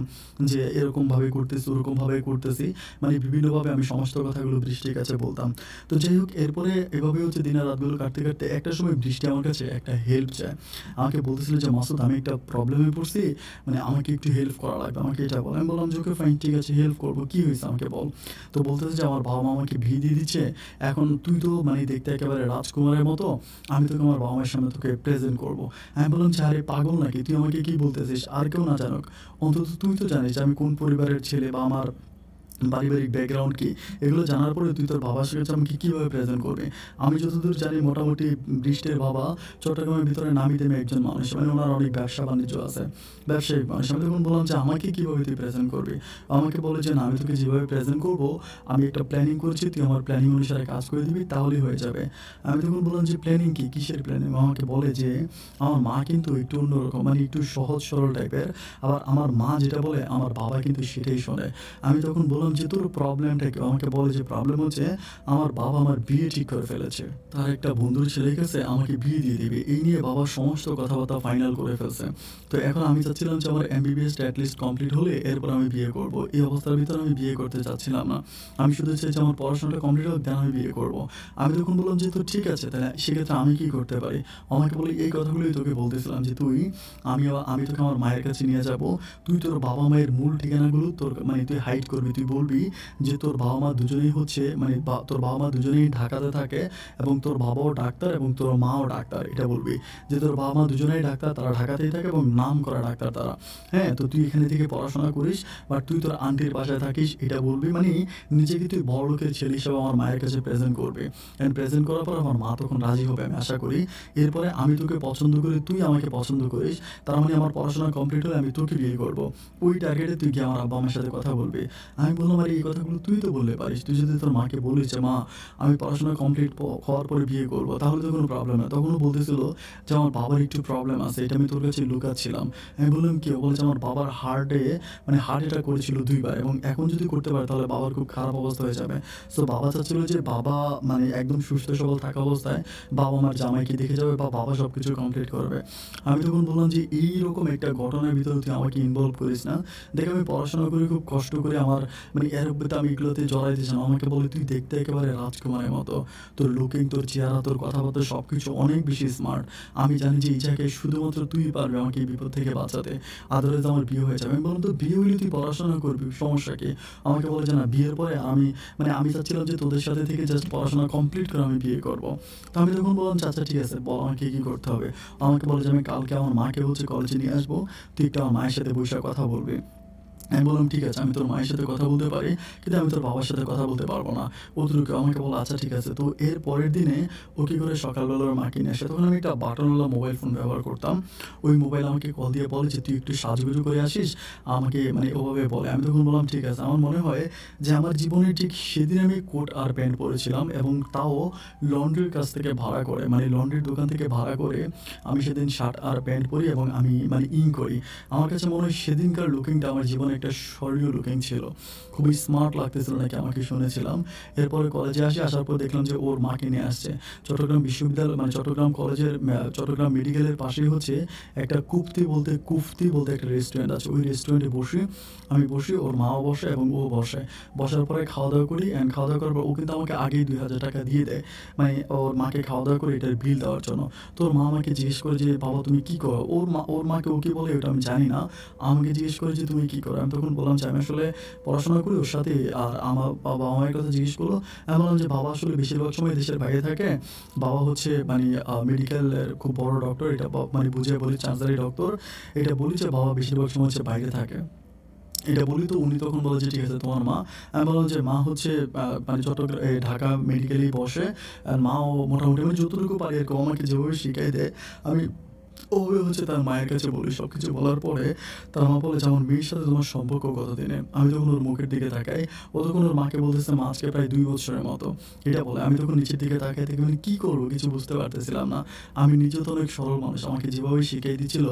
যে এরকমভাবে করতেছি, ওরকমভাবে করতেছি, মানে বিভিন্নভাবে আমি সমস্ত কথাগুলো বৃষ্টির কাছে বলতাম। তো যাই হোক, এরপরে এভাবে হচ্ছে দিনের রাতগুলো কাটতে কাটতে একটা সময় বৃষ্টি আমার কাছে একটা হেল্প চায়। আমাকে বলতেছিল যে মাসুদ, আমি একটা প্রবলেমে পড়ছি, মানে আমাকে একটু হেল্প করা লাগবে, আমাকে এটা বল। আমি বললাম যে ওকে ফাইন, ঠিক আছে, হেল্প করবো, কী হয়েছে আমাকে বল। তো বলতেছে যে আমার বাবা মা আমাকে বিয়ে দিয়ে দিচ্ছে, এখন তুই তো মানে দেখতে একেবারে রাজকুমারের মতো, আমি তোকে আমার বাবা মায়ের সামনে তোকে প্রেজেন্ট করবো। আমি বললাম যে আরে পাগল নাকি, তুই আমাকে কী বলতেছিস, আর কেউ না জানুক, অন্তত তুই তো জানিস আমি কোন পরিবারের ছেলে বা আমার পারিবারিক ব্যাকগ্রাউন্ড কী, এগুলো জানার পরে তুই তোর বাবার কাছে আমাকে কীভাবে প্রেজেন্ট করবি। আমি যতদূর জানি মোটামুটি বৃষ্টির বাবা চট্টগ্রামের ভিতরে নামি দামি একজন মানুষ, মানে ওনার অনেক ব্যবসা বাণিজ্য আছে, ব্যবসায়িক মানুষ। আমি তখন বললাম যে আমাকে কীভাবে তুই প্রেজেন্ট করবি। আমাকে বলে যে না, আমি তোকে যেভাবে প্রেজেন্ট করবো, আমি একটা প্ল্যানিং করছি, তুই আমার প্ল্যানিং অনুসারে কাজ করে দিবি, তাহলেই হয়ে যাবে। আমি তখন বললাম যে প্ল্যানিং কী, কিসের প্ল্যানিং। আমাকে বলে যে আমার মা কিন্তু একটু অন্যরকম, মানে একটু সহজ সরল টাইপের, আবার আমার মা যেটা বলে আমার বাবা কিন্তু সেটাই শোনে। আমি তখন বললাম যে তোর প্রবলেমটা কি। আমাকে বলে যে প্রবলেম হচ্ছে আমার বাবা আমার বিয়ে ঠিক করে ফেলেছে, তার একটা বন্ধুর ছেলে গেছে আমাকে বিয়ে দিয়ে দিবে, এই নিয়ে বাবার সমস্ত কথাবার্তা ফাইনাল করে ফেলছে। তো এখন আমি চাচ্ছিলাম যে আমার এমবিবিএসটা অ্যাটলিস্ট কমপ্লিট হলে এরপর আমি বিয়ে করব। এই অবস্থার ভিতরে আমি বিয়ে করতে চাচ্ছিলাম না, আমি শুধু চাই যে আমার পড়াশোনাটা কমপ্লিট হোক, দেন আমি বিয়ে করব। আমি তখন বললাম যে তো ঠিক আছে, তাহলে সেক্ষেত্রে আমি কী করতে পারি। আমাকে বলে এই কথাগুলোই তোকে বলতেছিলাম যে আমি তোকে আমার মায়ের কাছে নিয়ে যাব, তুই তোর বাবা মায়ের মূল ঠিকানাগুলো তোর মানে তুই হাইড করবি, তুই বলবি যে তোর বাবা মা দুজনেই হচ্ছে মানে তোর বাবা মা দুজনেই ঢাকাতে থাকে এবং তোর বাবাও ডাক্তার এবং তোর মাও ডাক্তার, এটা বলবি যে তোর বাবা মা দুজনেই ডাক্তার, তারা ঢাকাতেই থাকে এবং নাম করা ডাক্তার তারা। হ্যাঁ, তো তুই এখানে থেকে পড়াশোনা করিস, বাট তুই তোর আন্টির বাসায় থাকিস, এটা বলবি। মানে নিজেকে তুই বড় লোকের ছেলে হিসেবে আমার মায়ের কাছে প্রেজেন্ট করবে, অ্যান্ড প্রেজেন্ট করার পর আমার মা তখন রাজি হবে আমি আশা করি। এরপরে আমি তোকে পছন্দ করি, তুই আমাকে পছন্দ করিস, তার মানে আমার পড়াশোনা কমপ্লিট হলে আমি তোকে বিয়ে করবো। ওই টার্গেটে তুই গিয়ে আমার আব্বা আমার সাথে কথা বলবি। আমি বললাম তখন আমার এই কথাগুলো তুই তো বললে পারিস। তুই যদি তোর মাকে বলিস যে, "মা, আমি পড়াশোনা কমপ্লিট হওয়ার পরে বিয়ে করব।" তাহলে তো কোনো প্রবলেম না। তখন ও বলতেছিল যে, "আমার বাবার একটু প্রবলেম আছে। এটা আমি তোর কাছে লুকাচ্ছিলাম।" আমি বললাম, "কি?" ও বলছে, "আমার বাবার হার্ট অ্যাটাক করেছিল ২ বার এবং এখন যদি করতে পারে তাহলে বাবার খুব খারাপ অবস্থা হয়ে যাবে।" সো বাবা চাচ্ছিল যে বাবা একদম সুস্থ সবল থাকা অবস্থায় বাবা আমার জামাইকে দেখে যাবে বা বাবা সবকিছু কমপ্লিট করবে। আমি তখন বললাম যে, "এইরকম একটা ঘটনার ভিতরে তুই আমাকে ইনভলভ করিস না। দেখ আমি পড়াশোনা করে খুব কষ্ট করে আমার এরকমতে আমি এগুলোতে জড়াইতে চাই না।" আমাকে বলে, "তুই দেখতে একেবারে রাজকুমারের মতো। তোর লুকিং, তোর চেহারা, তোর কথাবার্তা সবকিছু অনেক বেশি স্মার্ট। আমি জানি যে এই জায়গায় শুধুমাত্র তুই পারবি আমাকে এই বিপদ থেকে বাঁচাতে। আদারওয়াইজ আমার বিয়ে হয়ে যাবে।" আমি বললাম, "তোর বিয়ে হইলে তুই পড়াশোনা করবি, সমস্যা কি?" আমাকে বলে যে, "না, বিয়ের পরে আমি চাচ্ছিলাম যে তোদের সাথে থেকে জাস্ট পড়াশোনা কমপ্লিট করে আমি বিয়ে করব।" তো আমি তখন বললাম যে, "আচ্ছা ঠিক আছে, বল আমাকে কী করতে হবে?" আমাকে বলে যে, "আমি কালকে আমার মাকে কলেজে নিয়ে আসবো। তুই একটু আমার মায়ের সাথে বইসা কথা বলবি।" আমি বললাম, "ঠিক আছে, আমি তোর মায়ের সাথে কথা বলতে পারি, কিন্তু আমি তোর বাবার সাথে কথা বলতে পারবো না।" অতটুকু আমাকে বলল, "আচ্ছা ঠিক আছে।" তো এর পরের দিনে ও কী করে সকালবেলা ওর মাকে নিয়ে আসে। তখন আমি একটা বাটনওয়ালা মোবাইল ফোন ব্যবহার করতাম। ওই মোবাইল আমাকে কল দিয়ে বলে যে, "তুই একটু সাজুগুজু করে আসিস।" আমাকে ওভাবে বলে। আমি তখন বললাম, "ঠিক আছে।" আমার মনে হয় যে আমার জীবনে ঠিক সেদিন আমি কোট আর প্যান্ট পরেছিলাম এবং তাও লন্ড্রির কাছ থেকে ভাড়া করে, লন্ড্রির দোকান থেকে ভাড়া করে আমি সেদিন শার্ট আর প্যান্ট পরি এবং আমি ইন করি। আমার কাছে মনে হয় সেদিনকার লুকিংটা আমার জীবনে একটা স্মরণীয় লুকিং ছিল। খুবই স্মার্ট লাগতেছিল নাকি আমাকে শুনেছিলাম। এরপরে কলেজে আসি, আসার পর দেখলাম যে ওর মাকে নিয়ে আসছে। চট্টগ্রাম বিশ্ববিদ্যালয় চট্টগ্রাম কলেজের চট্টগ্রাম মেডিকেলের পাশেই হচ্ছে একটা কুফতি বলতে একটা রেস্টুরেন্ট আছে। ওই রেস্টুরেন্টে আমি বসি, ওর মাও বসে এবং ও বসে। বসার পরে খাওয়া-দাওয়া করি অ্যান্ড খাওয়া-দাওয়া করার পর ও কিন্তু আমাকে আগেই ৳২,০০০ দিয়ে দেয়। ওর মাকে খাওয়া-দাওয়া করে এটার বিল দেওয়ার জন্য। তো ওর মা আমাকে জিজ্ঞেস করে যে, "বাবা তুমি কি করো?" ওর মাকে ও কি বলে ওটা আমি জানি না। আমাকে জিজ্ঞেস করে যে, "তুমি কি করো?" আমি তখন বললাম যে, "আমি আসলে পড়াশোনা করি ওর সাথে।" আর আমার বাবা-মায়ের কথা জিজ্ঞেস করলো। আমি বললাম যে, "বাবা আসলে বেশিরভাগ সময় দেশের বাইরে থাকে। বাবা হচ্ছে মেডিকেলের খুব বড় ডক্টর।" এটা বুঝিয়ে বলি চার্জারি ডক্টর। এটা বলি যে বাবা বেশিরভাগ সময় হচ্ছে বাইরে থাকে। এটা বলি তো উনি তখন বলে যে, "ঠিক আছে তোমার মা?" আমি বললাম যে, "মা হচ্ছে ঢাকা মেডিকেলেই বসে। আর মাও মোটামুটি আমি যতটুকু পারি আরকি ও আমাকে যেভাবে শিখাই দেয় আমি ওভাবে হচ্ছে তার মায়ের কাছে বলি। সবকিছু বলার পরে তার মা বলে যে, "আমার মেয়ের সাথে তোমার সম্পর্ক কতদিনের?" আমি তখন ওর মুখের দিকে তাকাই। ও তখন ওর মাকে বলতেছে, "মা আজকে প্রায় ২ বছরের মতো।" এটা বলে। আমি তখন নিচের দিকে তাকাই থেকে কি করব কিছু বুঝতে পারতেছিলাম না। আমি নিজেও তো অনেক সরল মানুষ। আমাকে যেভাবে শিখিয়ে দিচ্ছিল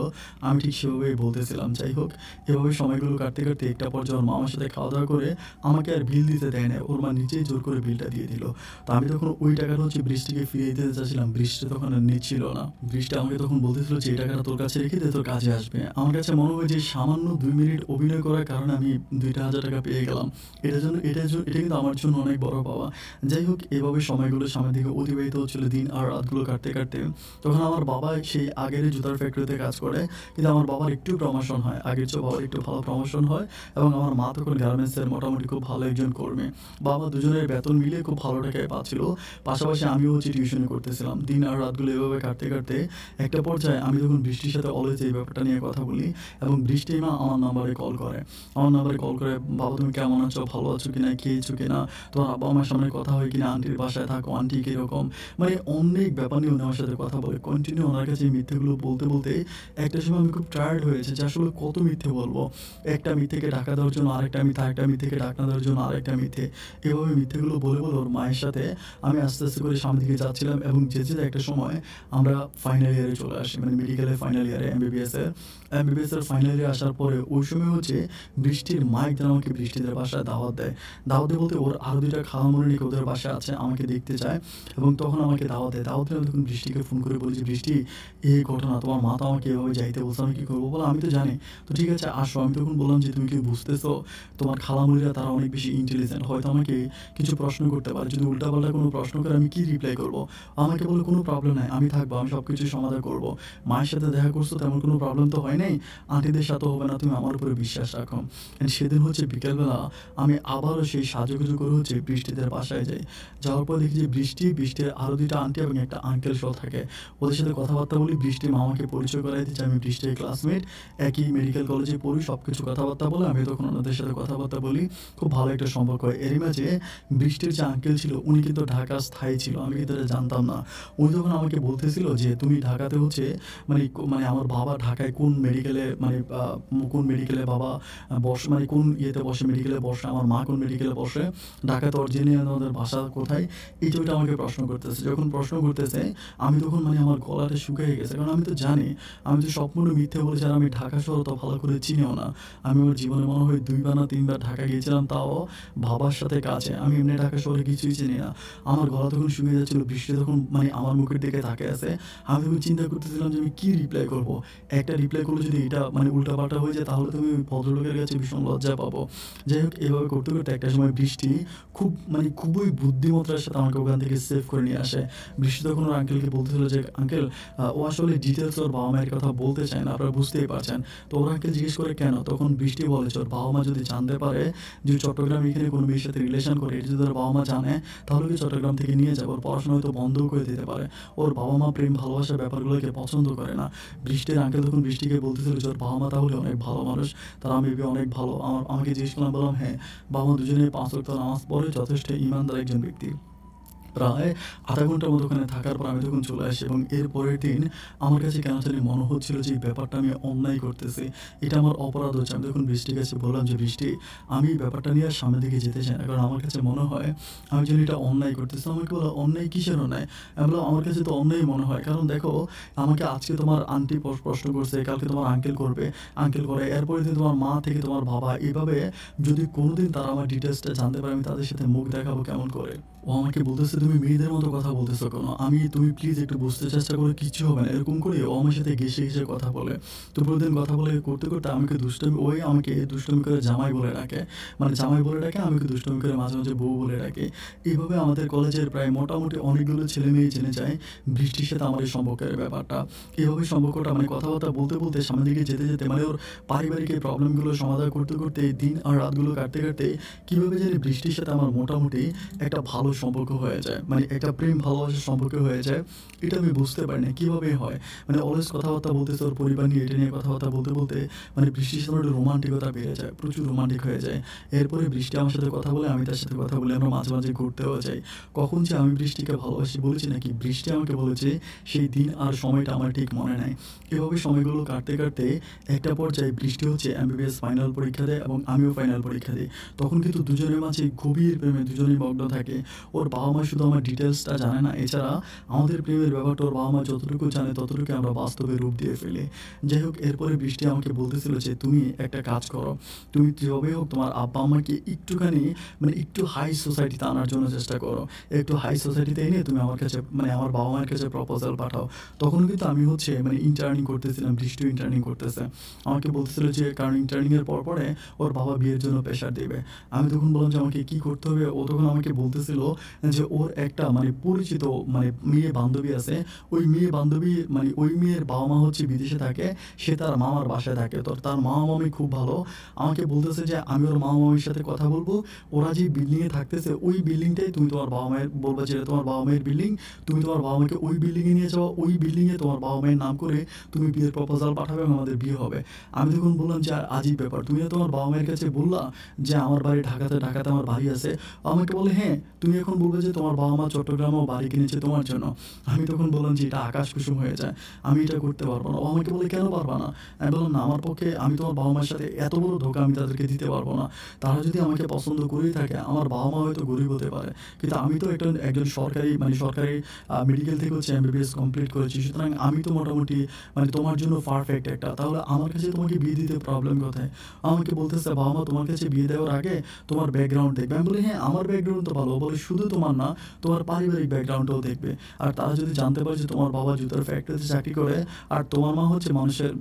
আমি ঠিক সেভাবেই বলতেছিলাম। যাই হোক, এভাবে সময়গুলো কাটতে, কাটতে একটা পর্যায়ে ওর মা আমার সাথে খাওয়া-দাওয়া করে আমাকে আর বিল দিতে দেয় না। ওর মা নিজেই জোর করে বিলটা দিয়ে দিল। তো আমি তখন ওই টাকাটা বৃষ্টিকে ফিরিয়ে দিতে চাচ্ছিলাম। বৃষ্টি তখন আর নিচ্ছিল না। বৃষ্টি আমাকে তখন বলতেছিল যে, "এই টাকাটা তোর কাছে রেখে দে, তোর কাজে আসবে।" আমার কাছে মনে হয় যে সামান্য ২ মিনিট অভিনয় করার কারণে আমি ৳২,০০০ পেয়ে গেলাম। এটা কিন্তু আমার জন্য অনেক বড় পাওয়া। যাই হোক, এভাবে সময়গুলো সামনের দিকে অতিবাহিত হচ্ছিল। দিন আর রাতগুলো কাটতে, কাটতে তখন আমার বাবা সেই আগেরই জুতার ফ্যাক্টরিতে কাজ করে। কিন্তু আমার বাবার একটু প্রমোশন হয়। আগের চেয়ে বাবার একটু ভালো প্রমোশন হয় এবং আমার মা তখন গার্মেন্টসের মোটামুটি খুব ভালো একজন কর্মী। বাবা দুজনের বেতন মিলিয়ে খুব ভালো টাকাই পাচ্ছিল। পাশাপাশি আমিও হচ্ছে টিউশনি করতেছিলাম। দিন আর রাতগুলো এভাবে কাটতে, কাটতে একটা পর্যায়ে আমি তখন বৃষ্টির সাথে অলওয়েজ এই ব্যাপারটা নিয়ে কথা বলি এবং বৃষ্টি মা আমার নাম্বারে কল করে। "বাবা তুমি কেমন আছো? ভালো আছো কিনা? খেয়েছো কিনা? তোমার আব্বা-আম্মার সামনে কথা হয় কিনা? আন্টির বাসায় থাকো, আন্টি কিরকম?" অনেক ব্যাপার নিয়ে উনি আমার সাথে কথা বলে। কন্টিনিউ ওনার কাছে এই মিথ্যেগুলো বলতে, বলতে একটা সময় আমি খুব টায়ার্ড হয়েছি যে আসলে কত মিথ্যে বলবো। একটা মিথ্যেকে ঢাকা দেওয়ার জন্য আরেকটা মিথ্যে, আরেকটা মিথ্যেকে ঢাকনা দেওয়ার জন্য আরেকটা মিথ্যে। এভাবে মিথ্যেগুলো বলে, বলে ওর মায়ের সাথে আমি আস্তে, আস্তে করে সামনের দিকে যাচ্ছিলাম এবং যেতে, যেতে একটা সময় আমরা ফাইনাল ইয়ারে চলে আসি। মেডিকেলের ফাইনাল ইয়ারে এমবিবিএস এর ফাইনাল ইয়ারে আসার পরে ওই সময় হচ্ছে বৃষ্টির মা একদিন আমাকে বৃষ্টিদের বাসায় দাওয়াত দেয়। দাওয়াত দেয় বলতে ওর আরও ২ টা খালামণি নাকি ওদের বাসায় আছে, আমাকে দেখতে চায় এবং তখন আমাকে দাওয়াত দেয়। দাওয়াত দিলে আমি তখন বৃষ্টিকে ফোন করে বলি যে, "বৃষ্টি, এই ঘটনা, তোমার মা তো আমাকে এভাবে যাইতে বলছে, আমি কী করবো?" বলে, "আমি তো জানি। তো ঠিক আছে আসো।" আমি তখন বললাম যে, "তুমি কি বুঝতেছো? তোমার খালামণিরা তারা অনেক বেশি ইন্টেলিজেন্ট। হয়তো আমাকে কিছু প্রশ্ন করতে পারে। যদি উল্টাপাল্টা কোনো প্রশ্ন করে আমি কি রিপ্লাই করবো?" আমাকে বলল, "কোনো প্রবলেম নাই। আমি থাকবো। আমি সবকিছুর সমাধান করবো। মায়ের সাথে দেখা করছো তেমন কোনো প্রবলেম তো হয় নাই। আন্টিদের সাথেও হবে না। তুমি আমার উপরে বিশ্বাস রাখো।" এন্ড সেদিন হচ্ছে বিকেলবেলা আমি আবারও সেই সাজুগুজু করে হচ্ছে বৃষ্টিদের বাসায় যাই। যাওয়ার পর দেখি যে বৃষ্টির আরও ২ টা আন্টি এবং একটা আঙ্কেল সহ থাকে। ওদের সাথে কথাবার্তা বলি। বৃষ্টির মা আমাকে পরিচয় করায় দিচ্ছে আমি বৃষ্টির ক্লাসমেট। একই মেডিকেল কলেজে পড়ি। সবকিছু কথাবার্তা বলে আমি তখন ওনাদের সাথে কথাবার্তা বলি। খুব ভালো একটা সম্পর্ক হয়। এরই মাঝে বৃষ্টির যে আঙ্কেল ছিল উনি কিন্তু ঢাকা স্থায়ী ছিল। আমি কিন্তু এটা জানতাম না। উনি তখন আমাকে বলতেছিল যে, "তুমি ঢাকাতে হচ্ছে মানে আমার বাবা ঢাকায় কোন মেডিকেলে কোন মেডিকেলে বাবা বসে, মানে কোন ইয়েতে বসে, মেডিকেলে বসে, আমার মা কোন মেডিকেলে বসে, ঢাকাতে অরিজিনালি আমাদের বাসা কোথায়, এইটা ওইটা আমাকে প্রশ্ন করতেছে। যখন প্রশ্ন করতেছে আমি তখন মানে আমার গলাটা শুকিয়ে গেছে, কারণ আমি তো জানি আমি তো সম্পূর্ণ মিথ্যে বলেছি, আর আমি ঢাকা শহর তো ভালো করে চিনিও না। আমি আমার জীবনে মনে হয় ২ বার না ৩ বার ঢাকা গিয়েছিলাম, তাও বাবার সাথে কাছে। আমি এমনি ঢাকা শহরে কিছুই চিনি না। আমার গলা তখন শুকিয়ে যাচ্ছিল, বৃষ্টি তখন মানে আমার মুখের দিকে তাকিয়ে আছে। আমি তখন চিন্তা করতেছিলাম যে আমি কী রিপ্লাই করব। একটা রিপ্লাই করলে যদি এটা মানে উল্টাপাল্টা হয়ে যায়, তাহলে তো আমি ওই ভদ্রলোকের কাছে ভীষণ লজ্জা পাবো। যাই হোক, এভাবে করতে করতে একটা সময় বৃষ্টি খুবই বুদ্ধিমত্তার সাথে আমাকে ওখান থেকে সেভ করে নিয়ে আসে। বৃষ্টি তখন ওর আঙ্কেলকে বলতেছিল যে আঙ্কেল, ও আসলে ডিটেলস ওর বাবা মায়ের কথা বলতে চায় না, আপনারা বুঝতেই পারছেন। তো ওর আঙ্কেল জিজ্ঞেস করে কেন, তখন বৃষ্টি বলেছে ওর বাবা মা যদি জানতে পারে যে চট্টগ্রাম এখানে কোনো মেয়ের সাথে রিলেশন করে, এটা যদি ওর বাবা মা জানে, তাহলে কি চট্টগ্রাম থেকে নিয়ে যাবে, ওর পড়াশোনা হয়তো বন্ধও করে দিতে পারে। ওর বাবা মা প্রেম ভালোবাসার ব্যাপারগুলোকে পছন্দ করে না। বৃষ্টির আঙ্কেল তখন বৃষ্টিকে বলতেছিল যে ওর বাবা মা তাহলে অনেক ভালো মানুষ, তারা মেবি অনেক ভালো। আমাকে জিজ্ঞেস করলাম, বললাম হ্যাঁ, বাবা মা দুজনেই ৫ ওয়াক্ত নামাজ পড়ে, যথেষ্ট ঈমানদার একজন ব্যক্তি। প্রায় আধা ঘন্টার মতো ওখানে থাকার পর আমি তখন চলে আসি, এবং এর পরের দিন আমার কাছে কেন জানি মনে হচ্ছিল যে এই ব্যাপারটা আমি অন্যায় করতেছি, এটা আমার অপরাধ হচ্ছে। আমি তখন বৃষ্টির কাছে বললাম যে বৃষ্টি, আমি এই ব্যাপারটা নিয়ে আর সামনের দিকে যেতে চাই না, কারণ আমার কাছে মনে হয় আমি যেন এটা অন্যায় করতেছি। আমাকে বলো অন্যায় কিসের অন্যায়? আমি বললাম আমার কাছে তো অন্যায় মনে হয়, কারণ দেখো আমাকে আজকে তোমার আন্টি প্রশ্ন করছে, কালকে তোমার আঙ্কেল করবে, আঙ্কেল করে, এরপরে দিন তোমার মা থেকে তোমার বাবা, এভাবে যদি কোনোদিন তারা আমার ডিটেলসটা জানতে পারে, আমি তাদের সাথে মুখ দেখাবো কেমন করে? ও আমাকে বলতেছে তুমি মেয়েদের মতো কথা বলতেছো কেন? তুমি প্লিজ একটু বুঝতে চেষ্টা করো, কিচ্ছু হবে না, এরকম করে ও আমার সাথে ঘেঁষে ঘেঁষে কথা বলে। তো প্রতিদিন কথা বলে করতে করতে আমাকে দুষ্টমি করে জামাই বলে ডাকে, মানে জামাই বলে ডাকে, আমাকে দুষ্টমি করে মাঝে মাঝে বউ বলে ডাকে। এইভাবে আমাদের কলেজের প্রায় মোটামুটি অনেকগুলো ছেলে মেয়ে জেনে যায় বৃষ্টির সাথে আমার এই সম্পর্কের ব্যাপারটা। এইভাবে সম্পর্কটা মানে কথাবার্তা বলতে বলতে সামনের দিকে যেতে যেতে, মানে ওর পারিবারিক এই প্রবলেমগুলো সমাধান করতে করতে দিন আর রাতগুলো কাটতে কাটতে কীভাবে জানি বৃষ্টির সাথে আমার মোটামুটি একটা ভালো সম্পর্ক হয়ে যায়, মানে একটা প্রেম ভালোবাসার সম্পর্ক হয়ে যায়। এটা আমি বুঝতে পারি না কীভাবে হয়। মানে অলওয়েজ কথাবার্তা বলতেছে ওর পরিবার নিয়ে, এটা নিয়ে কথাবার্তা বলতে বলতে মানে বৃষ্টির সাথে একটা রোমান্টিকতা বেড়ে যায়, প্রচুর রোমান্টিক হয়ে যায়। এরপরে বৃষ্টি আমার সাথে কথা বলে, আমি তার সাথে কথা বলি, আমরা মাঝে মাঝে ঘুরতেও যাই। কখন যে আমি বৃষ্টিকে ভালোবাসি বলেছি নাকি বৃষ্টি আমাকে বলেছে, সেই দিন আর সময়টা আমার ঠিক মনে নাই। এভাবে সময়গুলো কাটতে কাটতে একটা পর্যায়ে বৃষ্টি হচ্ছে এমবিবিএস ফাইনাল পরীক্ষা দেয়, এবং আমিও ফাইনাল পরীক্ষা দিই। তখন কিন্তু দুজনের মাঝে গভীর প্রেমে দুজনেই মগ্ন থাকে। ওর বাবা মা শুধু আমার ডিটেলসটা জানে না, এছাড়া আমাদের প্রেমের ব্যাপারটা ওর বাবা মা যতটুকু জানে ততটুকু আমরা বাস্তবে রূপ দিয়ে ফেলি। যাই হোক, এরপরে বৃষ্টি আমাকে বলতেছিল যে তুমি একটা কাজ করো, তুমি যেভাবে হোক তোমার আব্বা আমাকে একটুখানি মানে একটু হাই সোসাইটিতে আনার জন্য চেষ্টা করো। একটু হাই সোসাইটিতে এনে তুমি আমার কাছে মানে আমার বাবা মায়ের কাছে প্রপোজাল পাঠাও। তখন কিন্তু আমি হচ্ছে মানে ইন্টার্নিং করতেছিলাম, বৃষ্টিও ইন্টার্নিং করতেছে। আমাকে বলতেছিল যে কারণ ইন্টার্নিংয়ের পরে ওর বাবা বিয়ের জন্য প্রেশার দেবে। আমি তখন বললাম যে আমাকে কী করতে হবে। ও তখন আমাকে বলতেছিল যে ওর একটা মানে পরিচিত মানে মেয়ে বান্ধবী আছে, ওই মেয়ের বাবা মা হচ্ছে বিদেশে থাকে, সে তার মামার বাসায় থাকে, তো তার মামা মামি খুব ভালো। আমাকে বলতেছে যে আমি ওর মামা মামির সাথে কথা বলবো, ওরা যে বিল্ডিংয়ে থাকতেছে ওই বিল্ডিংটাই তুমি তোমার বাবা মায়ের বলবা যে তোমার বাবা মায়ের বিল্ডিং, তুমি তোমার বাবা মাকে ওই বিল্ডিংয়ে নিয়ে যাও, ওই বিল্ডিংয়ে তোমার বাবা মায়ের নাম করে তুমি বিয়ের প্রপোজাল পাঠাবে এবং আমাদের বিয়ে হবে। আমি তখন বললাম যে আজই ব্যাপার, তুমি তোমার বাবা মায়ের কাছে বললা যে আমার বাড়ি ঢাকাতে আমার বাড়ি আছে। আমাকে বলে হ্যাঁ, তুমি এখন বলবে যে তোমার বাবা মা চট্টগ্রামেও বাড়ি কিনেছে তোমার জন্য। আমি তখন বললাম যে এটা আকাশ কুসুম হয়ে যায়, আমি এটা করতে পারবো না। ও আমাকে বলে কেন পারবা না? আমি বললাম না, আমার পক্ষে আমি তোমার বাবা মায়ের সাথে এত বড় ধোঁকা আমি তাদেরকে দিতে পারবো না। তারা যদি আমাকে পছন্দ করেই থাকে, আমার বাবা মা হয়তো গরিব হতে পারে, কিন্তু আমি তো একজন সরকারি মেডিকেল থেকে হচ্ছে এমবিবিএস কমপ্লিট করেছি, সুতরাং আমি তো মোটামুটি মানে তোমার জন্য পারফেক্ট একটা। তাহলে আমার কাছে তোমাকে বিয়ে দিতে প্রবলেম কোথায়? আমাকে বলতেছে বাবা মা তোমার কাছে বিয়ে দেওয়ার আগে তোমার ব্যাকগ্রাউন্ড দেখবে। আমি বলি হ্যাঁ, আমার ব্যাকগ্রাউন্ড তো ভালো। বলে শুধু তোমার না, তোমার পারিবারিক ব্যাকগ্রাউন্ডটাও দেখবে। আর তারা যদি জানতে পারে যে তোমার বাবা জুতার ফ্যাক্টরিতে চাকরি করে আর তোমার মা হচ্ছে মানুষের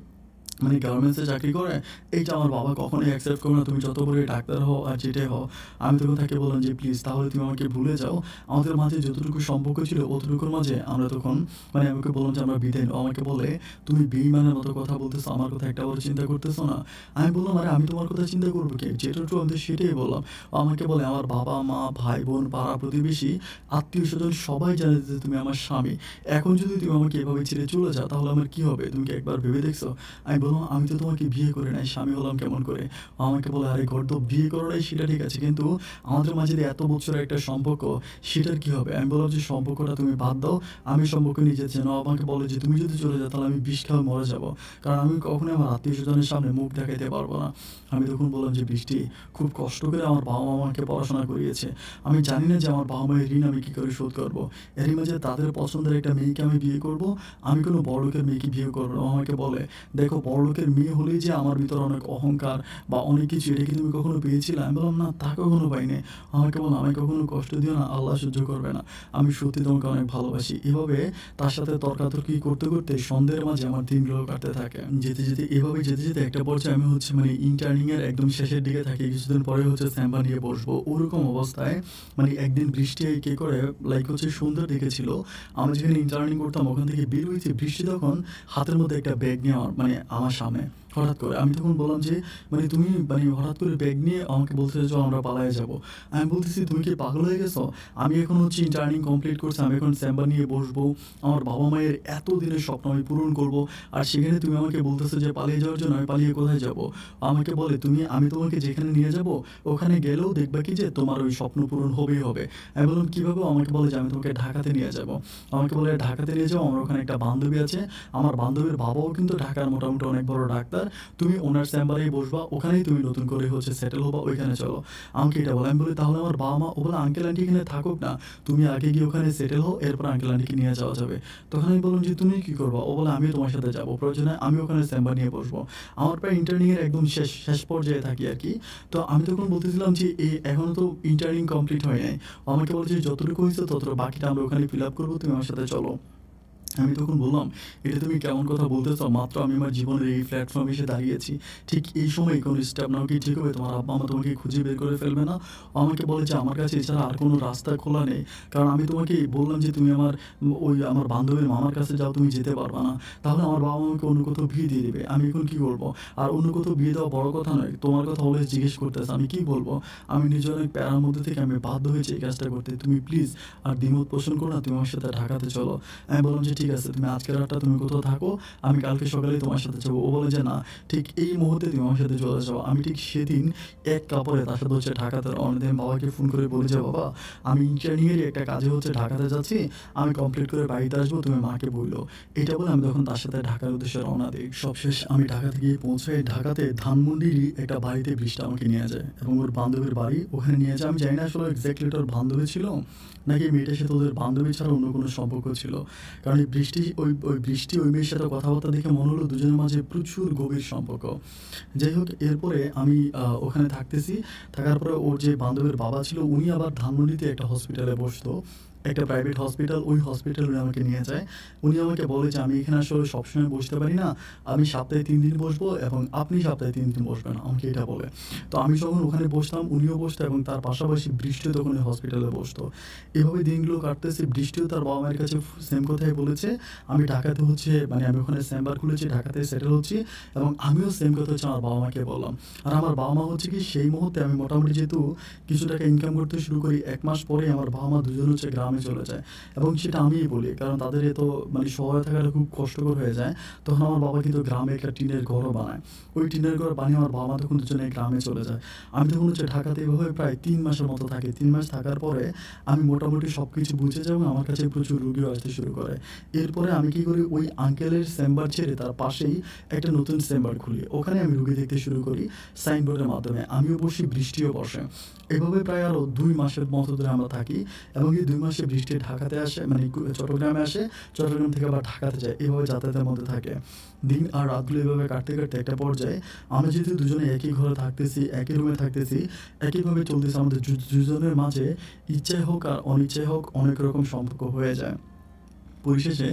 মানে গার্মেন্টসে চাকরি করে, এইটা আমার বাবা কখনোই অ্যাকসেপ্ট করবে না, তুমি যত বড় ডাক্তার হও আর যেটাই হও। আমি তখন তাকে বললাম যে প্লিজ তাহলে তুমি আমাকে ভুলে যাও, আমাদের মাঝে যতটুকু সম্পর্ক ছিল অতটুকুর মাঝে আমরা তখন মানে আমাকে বললাম যে আমরা বিদায় নাও। আমাকে বলে তুমি বেঈমানের মতো কথা বলতেছো, আমার কথা একটা বড় চিন্তা করতেছো না? আমি বললাম আরে আমি তোমার কথা চিন্তা করবো কি, যেটুকু আমি সেটাই বললাম। আমাকে বলে আমার বাবা মা ভাই বোন পাড়া প্রতিবেশী আত্মীয় স্বজন সবাই জানে যে তুমি আমার স্বামী, এখন যদি তুমি আমাকে এভাবে ছেড়ে চলে যাও তাহলে আমার কী হবে, তুমি কি একবার ভেবে দেখছো? আমি বললাম, "আমি তো তোমাকে বিয়ে করি নাই, স্বামী হলাম কেমন করে?" ও আমাকে বলে, "আরে ঘর তো বিয়ে করো নাই সেটা ঠিক আছে, কিন্তু আমাদের মাঝে যে এত বছরের একটা সম্পর্ক সেটার কী হবে?" আমি বললাম যে, "সম্পর্কটা তুমি বাদ দাও, আমি সম্পর্ক নিয়ে যেতে চাই না।" ও আমাকে বলে যে, "তুমি যদি চলে যাও তাহলে আমি বিষ খেয়ে মরে যাবো। কারণ আমি কখনোই আমার আত্মীয়স্বজনের সামনে মুখ দেখাইতে পারবো না।" আমি তখন বললাম যে, "বৃষ্টি, খুব কষ্ট করে আমার বাবা-মা আমাকে পড়াশোনা করিয়েছে। আমি জানি না যে আমার বাবা-মায়ের ঋণ আমি কী করে শোধ করবো। এরই মাঝে তাদের পছন্দের একটা মেয়েকে আমি বিয়ে করবো, আমি কোনো বড়লোকের মেয়েকে বিয়ে করবো না।" ও আমাকে বলে, "দেখো, বড়লোকের মেয়ে হলেই যে আমার ভিতরে অনেক অহংকার বা অনেক কিছু, এটা কি তুমি কখনো পেয়েছিলে?" আমি বললাম, "না, তা কখনো পাইনি।" আমাকে বলল, "আমাকে কখনো কষ্ট দিও না, আল্লাহ সহ্য করবে না। আমি সত্যি তোমাকে অনেক ভালোবাসি।" এভাবে তার সাথে তর্কাতর্কি করতে করতে সন্ধ্যের মাঝে আমার দিনগুলো কাটতে থাকে। এভাবে যেতে যেতে একটা পর্যায়ে আমি মানে ইন্টার্নিং এর একদম শেষের দিকে থাকি। কিছুদিন পরে চেম্বার নিয়ে বসবো। ওরকম অবস্থায় একদিন বৃষ্টি কি করে, সন্ধ্যার দিকে ছিল। আমি যেখানে ইন্টার্নিং করতাম ওখান থেকে বের হয়েছি। বৃষ্টি তখন হাতের মধ্যে একটা ব্যাগ নিয়ে আমার সামনে হঠাৎ করে। আমি তখন বললাম যে, "তুমি হঠাৎ করে ব্যাগ নিয়ে আমাকে বলতেছো চল আমরা পালায়ে যাবো।" আমি বলতেছি, "তুমি কি পাগল হয়ে গেছো? আমি এখন ইন্টার্নিং কমপ্লিট করছি। আমি এখন চেম্বার নিয়ে বসবো। আমার বাবা-মায়ের এতদিনের স্বপ্ন আমি পূরণ করবো। আর সেখানে তুমি আমাকে বলতেছো যে পালিয়ে যাওয়ার জন্য। আমি পালিয়ে কোথায় যাবো?" আমাকে বলে, আমি তোমাকে যেখানে নিয়ে যাবো ওখানে গেলেও দেখবা কি যে তোমার ওই স্বপ্ন পূরণ হবেই হবে।" আমি বললাম, "কীভাবে?" আমাকে বলে যে, "আমি তোমাকে ঢাকাতে নিয়ে যাবো।" আমাকে বলে, "ঢাকাতে নিয়ে যাও, আমার ওখানে একটা বান্ধবী আছে। আমার বান্ধবীর বাবাও কিন্তু ঢাকার মোটামুটি অনেক বড় ডাক্তার। তুমি ওনার চেম্বারেই বসবা, ওখানেই তুমি নতুন করে সেটেল হবা, ওইখানে চলো।" আমাকে এটা বলে। আমি বলি, "তাহলে আমার বাবা-মা?" ও বলে, "আঙ্কেল আন্টি এখানে থাকুক না, তুমি আগে গিয়ে ওখানে সেটেল হও, এরপর আঙ্কেল আন্টিকে নিয়ে যাওয়া যাবে।" তখন আমি বললাম যে, "তুমি কী করবা?" ও বলে, "আমিও তোমার সাথে যাবো, প্রয়োজনে আমি ওখানে চেম্বার নিয়ে বসবো।" আমার প্রায় ইন্টার্নিং এর একদম শেষ শেষ পর্যায়ে থাকি আর কি। তো আমি তখন বলতেছিলাম যে, এখনো তো ইন্টার্নিং কমপ্লিট হয় নাই।" ও আমাকে বলে যে, "যতটুকু হয়েছে ততটুকু, বাকিটা আমরা ওখানে ফিল আপ করবো, তুমি আমার সাথে চলো।" আমি তখন বললাম, "এটা তুমি কেমন কথা বলতেছো? মাত্র আমি আমার জীবনের এই প্ল্যাটফর্মে এসে দাঁড়িয়েছি। ঠিক এই সময় কোনো স্টেপ নেওয়া কি ঠিক হবে? তোমার আব্বা-আম্মা তোমাকে খুঁজে বের করে ফেলবে না?" ও আমাকে বলে যে, "আমার কাছে এছাড়া আর কোনো রাস্তা খোলা নেই। কারণ আমি তোমাকে বললাম যে তুমি আমার বান্ধবীর মামার কাছে যাও, তুমি যেতে পারবা না। তাহলে আমার বাবা-মা আমাকে অন্য কোথাও বিয়ে দিয়ে দিবে। আমি এখন কী করবো? আর অন্য কোথাও বিয়ে দেওয়া বড় কথা নয়। তোমার কথা অলওয়েজ জিজ্ঞেস করতেছে, আমি কী বলবো? আমি নিজে অনেক প্যারার মধ্যে থেকে আমি বাধ্য হয়েছি এই কাজটা করতে। তুমি প্লিজ আর দ্বিমত পোষণ করো না, তুমি আমার সাথে ঢাকাতে চলো।" আমি বললাম যে, "ঠিক আছে, তুমি আজকের রাতটা তুমি কোথাও থাকো, আমি কালকে সকালেই তোমার সাথে যাবো।" ও বলে যে, "না, ঠিক এই মুহূর্তে তুমি আমার সাথে চলে যাও।" আমি ঠিক সেদিন এক কাপড়ে তার সাথে ঢাকাতে রওনা দিই। আমি বাবাকে ফোন করে বলি যে, "বাবা, আমি ইন্টার্নিং এরই একটা কাজে ঢাকাতে যাচ্ছি। আমি কমপ্লিট করে বাড়িতে আসবো, তুমি মাকে বইলো।" এটা বলে আমি তখন তার সাথে ঢাকার উদ্দেশ্যে রওনা দিই। সবশেষ আমি ঢাকাতে গিয়ে পৌঁছাই। ঢাকাতে ধানমন্ডিরই একটা বাড়িতে বৃষ্টি আমাকে নিয়ে যায় এবং ওর বান্ধবীর বাড়ি ওখানে নিয়ে যায়। আমি জানি না আসলে এক্স্যাক্টলি ওটার বান্ধবী ছিল নাকি মেয়েটার সাথে ওদের বান্ধবী ছাড়া অন্য কোনো সম্পর্ক ছিল। কারণ এই বৃষ্টি ওই মেয়ের সাথে কথাবার্তা দেখে মনে হলো দুজনের মাঝে প্রচুর গভীর সম্পর্ক। যাই হোক, এরপরে আমি ওখানে থাকতেছি। থাকার পরে ওর যে বান্ধবীর বাবা ছিল উনি আবার ধানমন্ডিতে একটা হসপিটালে বসতো। একটা প্রাইভেট হসপিটাল, ওই হসপিটালে উনি আমাকে নিয়ে যায়। উনি আমাকে বলে যে, "আমি এখানে আসলে সবসময় বসতে পারি না। আমি সপ্তাহে ৩ দিন বসবো এবং আপনি সপ্তাহে ৩ দিন বসবেন।" আমাকে এটা বলে। তো আমি যখন ওখানে বসতাম উনিও বসতো এবং তার পাশাপাশি বৃষ্টিও তখন ওই হসপিটালে বসতো। এভাবে দিনগুলো কাটতেছে। বৃষ্টিও তার বাবা-মায়ের কাছে সেম কথাই বলেছে। আমি ঢাকাতে আমি ওখানে চেম্বার খুলেছি, ঢাকাতে সেটেল হচ্ছি এবং আমিও সেম কথা আমার বাবা-মাকে বললাম। আর আমার বাবা-মা কি সেই মুহূর্তে আমি মোটামুটি যেহেতু কিছু টাকা ইনকাম করতে শুরু করি, ১ মাস পরেই আমার বাবা-মা দুজন গ্রামে চলে যায় এবং সেটা আমিই বলি। কারণ তাদের এত শহরে থাকাটা খুব কষ্টকর হয়ে যায়। তখন আমার বাবা কিন্তু গ্রামে একটা টিনের ঘরও বানায়। ওই টিনের ঘর বানিয়ে আমার বাবা-মা তখন দুজনে গ্রামে চলে যায়। আমি তখন ঢাকাতে এভাবে প্রায় ৩ মাসের মতো থাকি। ৩ মাস থাকার পরে আমি মোটামুটি সবকিছু বুঝে যাই এবং আমার কাছে প্রচুর রোগীও আসতে শুরু করে। এরপরে আমি কি করি, ওই আঙ্কেলের চেম্বার ছেড়ে তার পাশেই একটা নতুন চেম্বার খুলি। ওখানে আমি রোগী দেখতে শুরু করি সাইনবোর্ডের মাধ্যমে। আমিও বসি, বৃষ্টিও বসে। এভাবে প্রায় আরও ২ মাসের মতো ধরে আমরা থাকি এবং এই ২ মাসে বৃষ্টি ঢাকাতে আসে, চট্টগ্রামে আসে, চট্টগ্রাম থেকে আবার ঢাকাতে যায়। এভাবে যাতায়াতের মধ্যে থাকে। দিন আর রাতগুলো এভাবে কাটতে কাটতে একটা পর্যায়ে আমরা যেহেতু দুজনে একই ঘরে থাকতেছি, একই রুমে থাকতেছি, একইভাবে চলতেছে, আমাদের দুজনের মাঝে ইচ্ছাই হোক আর অনিচ্ছাই হোক অনেক রকম সম্পর্ক হয়ে যায়। পরিশেষে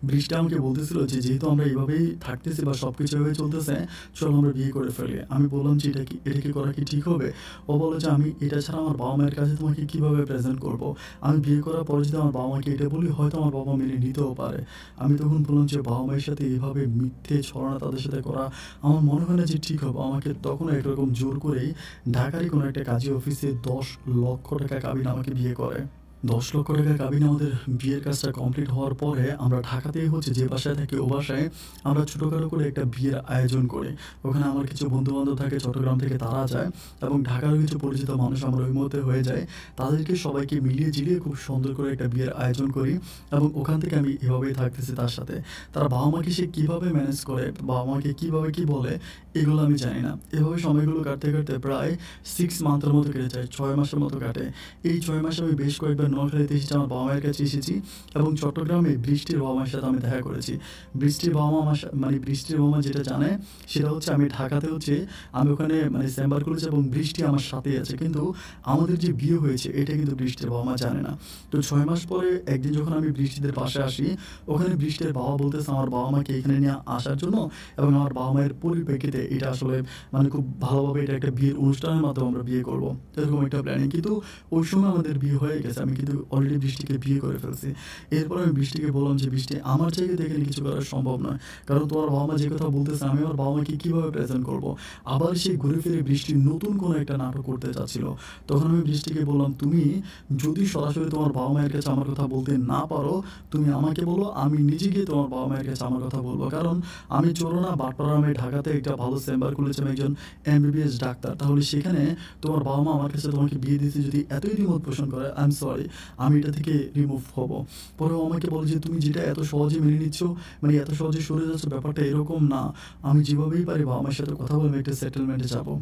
বৃষ্টি আমাকে বলতেছিল যে, "যেহেতু আমরা এভাবেই থাকতেছি বা সবকিছু এভাবে চলতেছে, চলো আমরা বিয়ে করে ফেলি।" আমি বললাম যে, "এটা কি করা কি ঠিক হবে?" ও বলে যে, "আমি এটা ছাড়া আমার বাবা-মায়ের কাছে তোমাকে কীভাবে প্রেজেন্ট করবো? আমি বিয়ে করার পরে যদি আমার বাবা-মাকে এটা বলি, হয়তো আমার বাবা মেনে নিতেও পারে।" আমি তখন বললাম যে, "বাবা-মায়ের সাথে এভাবে মিথ্যে ছলনা তাদের সাথে করা আমার মনে হয় না যে ঠিক হবে।" আমাকে তখনও একরকম জোর করেই ঢাকারই কোনো একটা কাজী অফিসে ১০ লক্ষ টাকা কাবিন আমাকে বিয়ে করে। ৳১০,০০,০০০ কাবিনে আমাদের বিয়ের কাজটা কমপ্লিট হওয়ার পরে আমরা ঢাকাতেই হচ্ছে যে বাসায় থাকি ও বাসায় আমরা ছোটখাটো করে একটা বিয়ের আয়োজন করি। ওখানে আমার কিছু বন্ধু-বান্ধব থাকে চট্টগ্রাম থেকে তারা যায় এবং ঢাকারও কিছু পরিচিত মানুষ আমরা ওই মুহূর্তে হয়ে যায়। তাদেরকে সবাইকে মিলিয়ে ঝিলিয়ে খুব সুন্দর করে একটা বিয়ের আয়োজন করি এবং ওখান থেকে আমি এভাবেই থাকতেছি তার সাথে। তার বাবা-মাকে সে কীভাবে ম্যানেজ করে, বাবা-মাকে কীভাবে কী বলে এগুলো আমি জানি না। এভাবে সময়গুলো কাটতে, কাটতে প্রায় 6 মান্থের মতো কেটে যায়, ৬ মাসের মতো কাটে। এই ৬ মাসে আমি বেশ কয়েকবার নোয়াখালীতে এসেছি, আমার বাবা-মায়ের কাছে এসেছি এবং চট্টগ্রামে বৃষ্টির বাবা-মায়ের সাথে আমি দেখা করেছি। বৃষ্টির বাবা-মা মানে বৃষ্টির বাবা-মা যেটা জানে সেটা হচ্ছে আমি ঢাকাতে হচ্ছে আমি ওখানে মানে চেম্বার খুলেছি এবং বৃষ্টি আমার সাথেই আছে। কিন্তু আমাদের যে বিয়ে হয়েছে এটা কিন্তু বৃষ্টির বাবা-মা জানে না। তো ৬ মাস পরে একদিন যখন আমি বৃষ্টিদের পাশে আসি, ওখানে বৃষ্টির বাবা বলতেছে আমার বাবা-মাকে এখানে নিয়ে আসার জন্য এবং আমার বাবা-মায়ের পরিপ্রেক্ষিতে এটা আসলে মানে খুব ভালোভাবে এটা একটা বিয়ের অনুষ্ঠানের মাধ্যমে আমরা বিয়ে করব। এরকম একটা প্ল্যানিং। কিন্তু ওই সময় আমাদের বিয়ে হয়ে গেছে। আমি কিন্তু অলরেডি বৃষ্টিকে বিয়ে করে ফেলছি। এরপর আমি বৃষ্টিকে বললাম যে, "বৃষ্টি আমার জায়গা থেকে এখানে কিছু করা সম্ভব নয়। কারণ তোমার বাবা-মা যে কথা বলতেছে আমি আমার বাবা-মাকে কীভাবে প্রেজেন্ট করব?" আবার সে ঘুরে ফিরে বৃষ্টি নতুন কোনো একটা নাটক করতে চাচ্ছিল। তখন আমি বৃষ্টিকে বললাম, "তুমি যদি সরাসরি তোমার বাবা-মায়ের কাছে আমার কথা বলতে না পারো, তুমি আমাকে বলো, আমি নিজে গিয়ে তোমার বাবা-মায়ের কাছে আমার কথা বলব। কারণ আমি চোর না, বাটপার না, আমি ঢাকাতে একটা ভালো চেম্বার খুলেছি, আমি একজন MBBS ডাক্তার। তাহলে সেখানে তোমার বাবা-মা আমার কাছে তোমাকে বিয়ে দিতে যদি এতই দ্বিমত পোষণ করে, আই এম সরি, আমি এটা থেকে রিমুভ হব।" পরে ও আমাকে বলে যে, "তুমি যেটা এত সহজে মেনে নিচ্ছ, মানে এত সহজে সরে যাচ্ছ, ব্যাপারটা এরকম না। আমি যেভাবেই পারি বাবা-মার সাথে কথা বলে আমি একটা সেটেলমেন্টে যাব।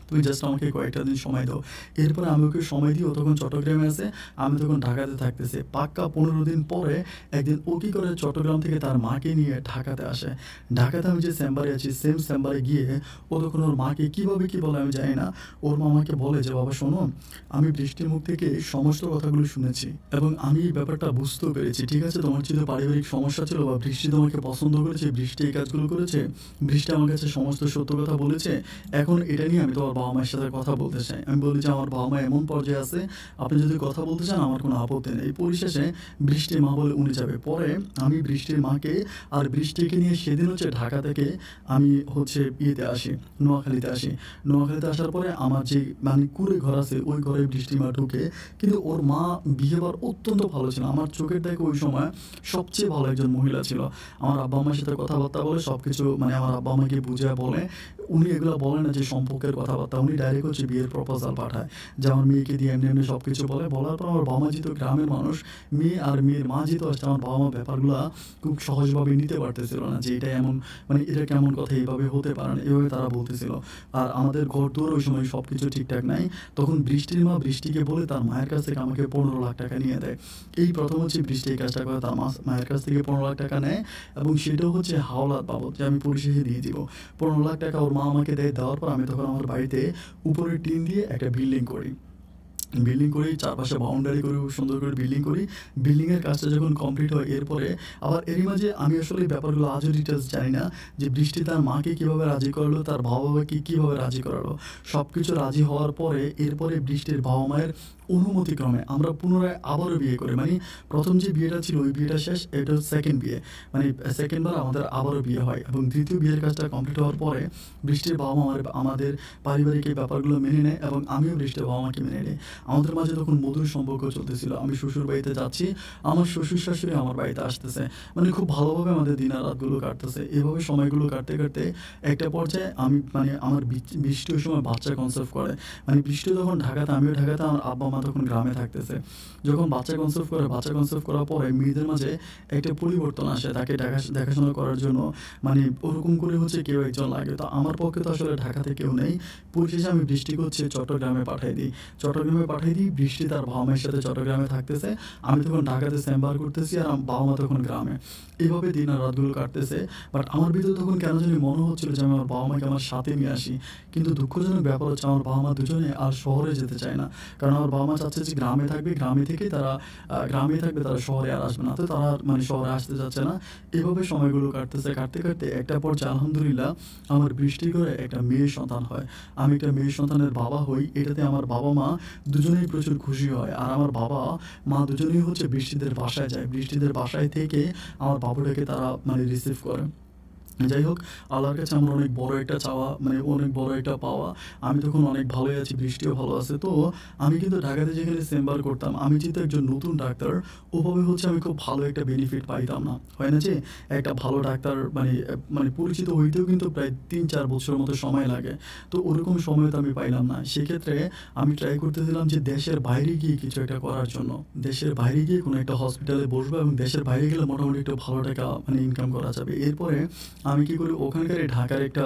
তুমি জাস্ট আমাকে কয়েকটা দিন সময় দাও।" এরপরে আমি ওকে সময় দিই, ও তখন চট্টগ্রামে আছে, আমি তখন ঢাকাতে থাকতেছি। পাক্কা ১৫ দিন পরে একদিন ও কী করে চট্টগ্রাম থেকে তার মাকে নিয়ে ঢাকাতে আসে। ঢাকাতে আমি যে চেম্বারে আছি সেম চেম্বারে গিয়ে ও তখন ওর মাকে কীভাবে কী বলে আমি জানি না। ওর মা আমাকে বলে যে, "বাবা শোনো, আমি বৃষ্টির মুখ থেকে সমস্ত কথাগুলো শুনেছি এবং আমি এই ব্যাপারটা বুঝতেও পেরেছি। ঠিক আছে, তোমার যদি পারিবারিক সমস্যা ছিল বা বৃষ্টি তোমাকে পছন্দ করেছে, বৃষ্টি এই কাজগুলো করেছে, বৃষ্টি আমার কাছে সমস্ত সত্য কথা বলেছে। এখন এটা নিয়ে আমি তোমার বাবা-মায়ের সাথে কথা বলতে চাই।" আমি বলি যে, "আমার বাবা-মা এমন পর্যায়ে আছে, আপনি যদি কথা বলতে চান আমার কোনো আপত্তি নেই।" পরিশেষে বৃষ্টির মা বলে উনি যাবে। পরে আমি বৃষ্টির মাকে আর বৃষ্টিকে নিয়ে সেদিন হচ্ছে ঢাকা থেকে আমি হচ্ছে ইয়েতে আসি, নোয়াখালীতে আসি। নোয়াখালীতে আসার পরে আমার যে মানে কুঁড়ে ঘর আছে ওই ঘরে বৃষ্টির মা ঢুকে। কিন্তু ওর মা বিহেভিয়ার অত্যন্ত ভালো ছিল। আমার চোখের দেখে ওই সময় সবচেয়ে ভালো একজন মহিলা ছিল। আমার আব্বা-আম্মার সাথে কথাবার্তা বলে সবকিছু মানে আমার আব্বা-আম্মাকে বুঝায় বলে। উনি এগুলা বলে না যে সম্পর্কের কথাবার্তা, উনি ডাইরেক্ট হচ্ছে বিয়ের প্রপোজাল পাঠায় যে আমার মেয়েকে দিয়ে এমনি, এমনি সবকিছু বলে। বলার পর আমার বাবা-মা যেহেতু গ্রামের মানুষ, মেয়ে আর মেয়ের মা যেহেতু আসছে, আমার বাবা-মা ব্যাপারগুলা খুব সহজভাবে নিতে পারতেছিল না যে এটা এমন মানে এটা কেমন কথা, এভাবে হতে পারে না, এভাবে তারা বলতেছিল। আর আমাদের ঘরদুয়ার ওই সময় সবকিছু ঠিকঠাক নাই। তখন বৃষ্টির মা বৃষ্টিকে বলে তার মায়ের কাছ থেকে আমাকে ১৫,০০,০০০ টাকা নিয়ে দেয়। এই প্রথম হচ্ছে বৃষ্টি এই কাজটা করে, তার মায়ের কাছ থেকে ১৫,০০,০০০ টাকা নেয় এবং সেটাও হচ্ছে হাওলাত বাবদ যে আমি পুলিশে দিয়ে দিব। ১৫,০০,০০০ টাকা ওর মা আমাকে দেয়। দেওয়ার পর আমি তখন আমার বাড়িতে উপরে টিন দিয়ে একটা বিল্ডিং করি। বিল্ডিং করি, চারপাশে বাউন্ডারি করি, খুব সুন্দর করে বিল্ডিং করি। বিল্ডিংয়ের কাজটা যখন কমপ্লিট হয় এরপরে আবার এরই মাঝে আমি আসলে এই ব্যাপারগুলো আজও ডিটেইলস জানি না যে বৃষ্টি তার মাকে কীভাবে রাজি করালো, তার বাবা-মাকে কীভাবে রাজি করালো। সবকিছু রাজি হওয়ার পরে এরপরে বৃষ্টির বাবা-মায়ের অনুমতিক্রমে আমরা পুনরায় আবারও বিয়ে করি। মানে প্রথম যে বিয়েটা ছিল ওই বিয়েটা শেষ, এটা হচ্ছে সেকেন্ড বিয়ে। মানে সেকেন্ড বার আমাদের আবারও বিয়ে হয় এবং দ্বিতীয় বিয়ের কাজটা কমপ্লিট হওয়ার পরে বৃষ্টির বাবা-মা আমাদের পারিবারিক এই ব্যাপারগুলো মেনে নেয় এবং আমিও বৃষ্টির বাবা-মাকে মেনে নিই। আমাদের মাঝে তখন মধুর সম্পর্ক চলতেছিল। আমি শ্বশুর বাড়িতে যাচ্ছি, আমার শ্বশুর-শাশুড়ি আমার বাড়িতে আসতেছে। মানে খুব ভালোভাবে আমাদের দিন আর রাতগুলো কাটতেছে। এভাবে সময়গুলো কাটতে, কাটতে একটা পর্যায়ে আমি মানে আমার বৃষ্টি ওই সময় বাচ্চা কনসেপ্ট করে। মানে বৃষ্টি যখন ঢাকাতে, আমিও ঢাকাতে, আমার আব্বা-মা তখন গ্রামে থাকতেছে। যখন বাচ্চা কনসেপ্ট করে, বাচ্চা কনসেপ্ট করার পরে মেয়েদের মাঝে একটা পরিবর্তন আসে। তাকে দেখাশোনা করার জন্য মানে ওরকম করে হচ্ছে কেউ একজন লাগে। তো আমার পক্ষে তো আসলে ঢাকাতে কেউ নেই। পরিশেষে আমি বৃষ্টিকে হচ্ছে চট্টগ্রামে পাঠাই দিই। চট্টগ্রামে পাঠিয়ে দিই, বৃষ্টি তার বাবা-মায়ের সাথে চট্টগ্রামে থাকতেছে। আমি তখন ঢাকাতে চেম্বার করতেছি আর আমার বাবা-মা তখন গ্রামে। এভাবে দিন আর রাতগুলো কাটতেছে। বাট আমার ভিতরে তখন কেন জানি মনে হচ্ছিল যে আমি আমার বাবা-মাকে আমার সাথে নিয়ে আসি। কিন্তু দুঃখজনক ব্যাপার হচ্ছে আমার বাবা-মা দুজনে আর শহরে যেতে চায় না। কারণ আমার বাবা-মা চাচ্ছে যে গ্রামে থাকবে, গ্রামে থেকেই তারা গ্রামেই থাকবে, তারা শহরে আর আসবে না। তো তারা মানে শহরে আসতে চাচ্ছে না। এভাবে সময়গুলো কাটতেছে। কাটতে, কাটতে একটা পর্যায়ে আলহামদুলিল্লাহ আমার বৃষ্টির ঘরে একটা মেয়ে সন্তান হয়। আমি একটা মেয়ে সন্তানের বাবা হই। এটাতে আমার বাবা-মা দুজনেই প্রচুর খুশি হয়। আর আমার বাবা-মা দুজনেই হচ্ছে বৃষ্টিদের বাসায় যায়। বৃষ্টিদের বাসায় থেকে আমার বাবুটাকে তারা মানে রিসিভ করে। যাই হোক, আল্লাহর কাছে আমার অনেক বড় একটা চাওয়া, মানে অনেক বড় একটা পাওয়া। আমি তখন অনেক ভালোই আছি, বৃষ্টিও ভালো আছে। তো আমি কিন্তু ঢাকাতে যেখানে চেম্বার করতাম, আমি যেহেতু একজন নতুন ডাক্তার, ওভাবে হচ্ছে আমি খুব ভালো একটা বেনিফিট পাইতাম না। হয় না যে একটা ভালো ডাক্তার মানে পরিচিত হইতেও কিন্তু প্রায় ৩-৪ বছরের মতো সময় লাগে। তো ওরকম সময় তো আমি পাইলাম না। সেক্ষেত্রে আমি ট্রাই করতেছিলাম যে দেশের বাইরে গিয়ে কিছু একটা করার জন্য। দেশের বাইরে গিয়ে কোনো একটা হসপিটালে বসবো এবং দেশের বাইরে গেলে মোটামুটি একটু ভালো টাকা মানে ইনকাম করা যাবে। এরপরে আমি কি করি, ওখানকার এই ঢাকার একটা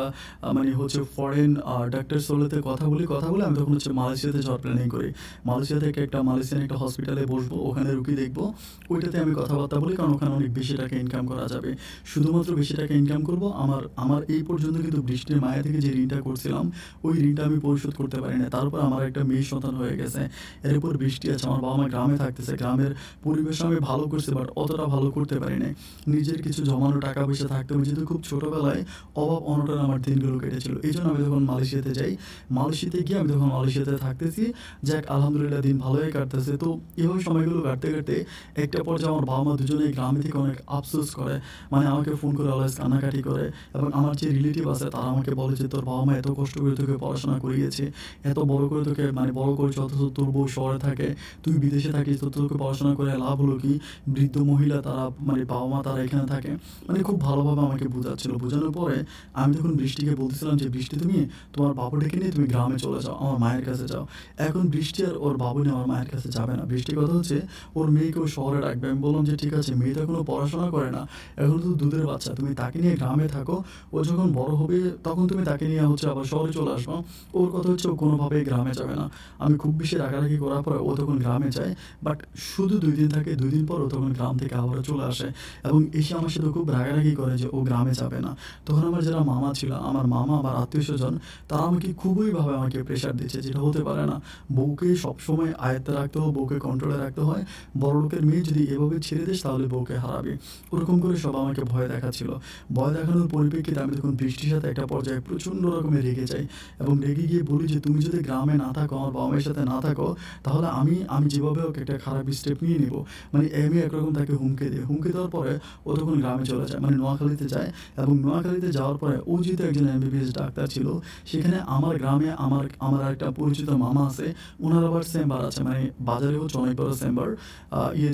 মানে হচ্ছে ফরেন ডাক্তার সাথে কথা বলে আমি তখন হচ্ছে মালয়েশিয়াতে যাওয়ার প্ল্যানিং করি। মালয়েশিয়া থেকে একটা মালয়েশিয়ান একটা হসপিটালে বসবো, ওখানে রুগী দেখবো। ওইটাতে আমি কথাবার্তা বলি, কারণ ওখানে অনেক বেশি টাকা ইনকাম করা যাবে। শুধুমাত্র বেশি টাকা ইনকাম করব। আমার আমার এই পর্যন্ত কিন্তু বৃষ্টির মায়া থেকে যে ঋণটা করছিলাম, ওই ঋণটা আমি পরিশোধ করতে পারি না। তারপর আমার একটা মেয়ে সন্তান হয়ে গেছে। এরপর বৃষ্টি আছে, আমার বাবা মা গ্রামে থাকতেছে। গ্রামের পরিবেশ আমি ভালো করছি, বাট অতটা ভালো করতে পারি নাই। নিজের কিছু জমানো টাকা পয়সা থাকতে হবে, যেহেতু খুব ছোটোবেলায় অভাব অনটন আমার দিনগুলো কেটেছিল। এই জন্য আমি যখন মালয়েশিয়াতে যাই, মালয়েশিয়াতে গিয়ে আমি তখন মালয়েশিয়াতে থাকতেছি। যাক, আলহামদুলিল্লাহ দিন ভালোই কাটতেছে। তো এভাবে সময়গুলো কাটতে কাটতে একটা পর্যায়ে আমার বাবা মা দুজনেই গ্রামে থেকে অনেক আফসোস করে, মানে আমাকে ফোন করে অলওয়েজ কান্নাকাটি করে। এবং আমার যে রিলেটিভ আছে তারা আমাকে বলে যে তোর বাবা মা এত কষ্ট করে তোকে পড়াশোনা করিয়েছে, এত বড় করে তোকে মানে বড় করেছে, অথচ তোর বউ শহরে থাকে, তুই বিদেশে থাকিস, তো তোকে পড়াশোনা করে লাভ হলো কি? বৃদ্ধ মহিলা তারা মানে বাবা মা তারা এখানে থাকে, মানে খুব ভালোভাবে আমাকে বোঝাচ্ছিল। বোঝানোর পরে আমি তখন বৃষ্টিকে বলতেছিলাম যে বৃষ্টি, তুমি তোমার বাবু ডেকে নিয়ে তুমি গ্রামে চলে যাও, আমার মায়ের কাছে যাও। এখন বৃষ্টি আর ওর বাবু নিয়ে আমার মায়ের কাছে যাবে না। বৃষ্টির কথা হচ্ছে ওর মেয়েকেও শহরে রাখবে। আমি বললাম যে ঠিক আছে, মেয়ে তো এখনও পড়াশোনা করে না, এখন তো দুধের বাচ্চা, তুমি তাকে নিয়ে গ্রামে থাকো। ও যখন বড় হবে তখন তুমি তাকে নিয়ে হচ্ছে আবার শহরে চলে আসবো। ওর কথা হচ্ছে ও কোনোভাবেই গ্রামে যাবে না। আমি খুব বেশি রাগারাগি করার পরে ও তখন গ্রামে যায়, বাট শুধু 2 দিন থাকে। 2 দিন পর ও তখন গ্রাম থেকে আবারও চলে আসে এবং এসে আমার সাথে খুব রাগারাগি করে যে ও গ্রামে যাবে না। তখন আমার যারা মামা ছিল, আমার মামা, আমার আত্মীয় স্বজন, তারা আমাকে খুবইভাবে আমাকে প্রেশার দিচ্ছে, যেটা হতে পারে না। বউকে সবসময় আয়ত্তে রাখতে হয়, বউকে কন্ট্রোলে রাখতে হয়। বড় লোকের মেয়ে যদি এভাবে ছেড়ে দিস তাহলে বউকে হারাবি। ওরকম করে সব আমাকে ভয় দেখাচ্ছিল। ভয় দেখানোর পরিপ্রেক্ষিতে আমি তখন বৃষ্টির সাথে একটা পর্যায়ে প্রচণ্ড রকমের রেগে যাই এবং রেগে গিয়ে বলি যে তুমি যদি গ্রামে না থাকো, আমার বাবা মায়ের সাথে না থাকো, তাহলে আমি যেভাবে হোক একটা খারাপ স্টেপ নিয়ে নেব। মানে আমি একরকম তাকে হুমকি দিই। হুমকি দেওয়ার পরে ও তখন গ্রামে চলে যায়, মানে নোয়াখালীতে যায়। এবং নোয়াখালীতে যাওয়ার পরে ও যেহেতু একজন এমবিবিএস ডাক্তার ছিল, সেখানে আমার গ্রামে আমার আমার একটা পরিচিত মামা আছে, ওনার আবার চেম্বার আছে, মানে বাজারে হচ্ছে অনেক বড় চেম্বার,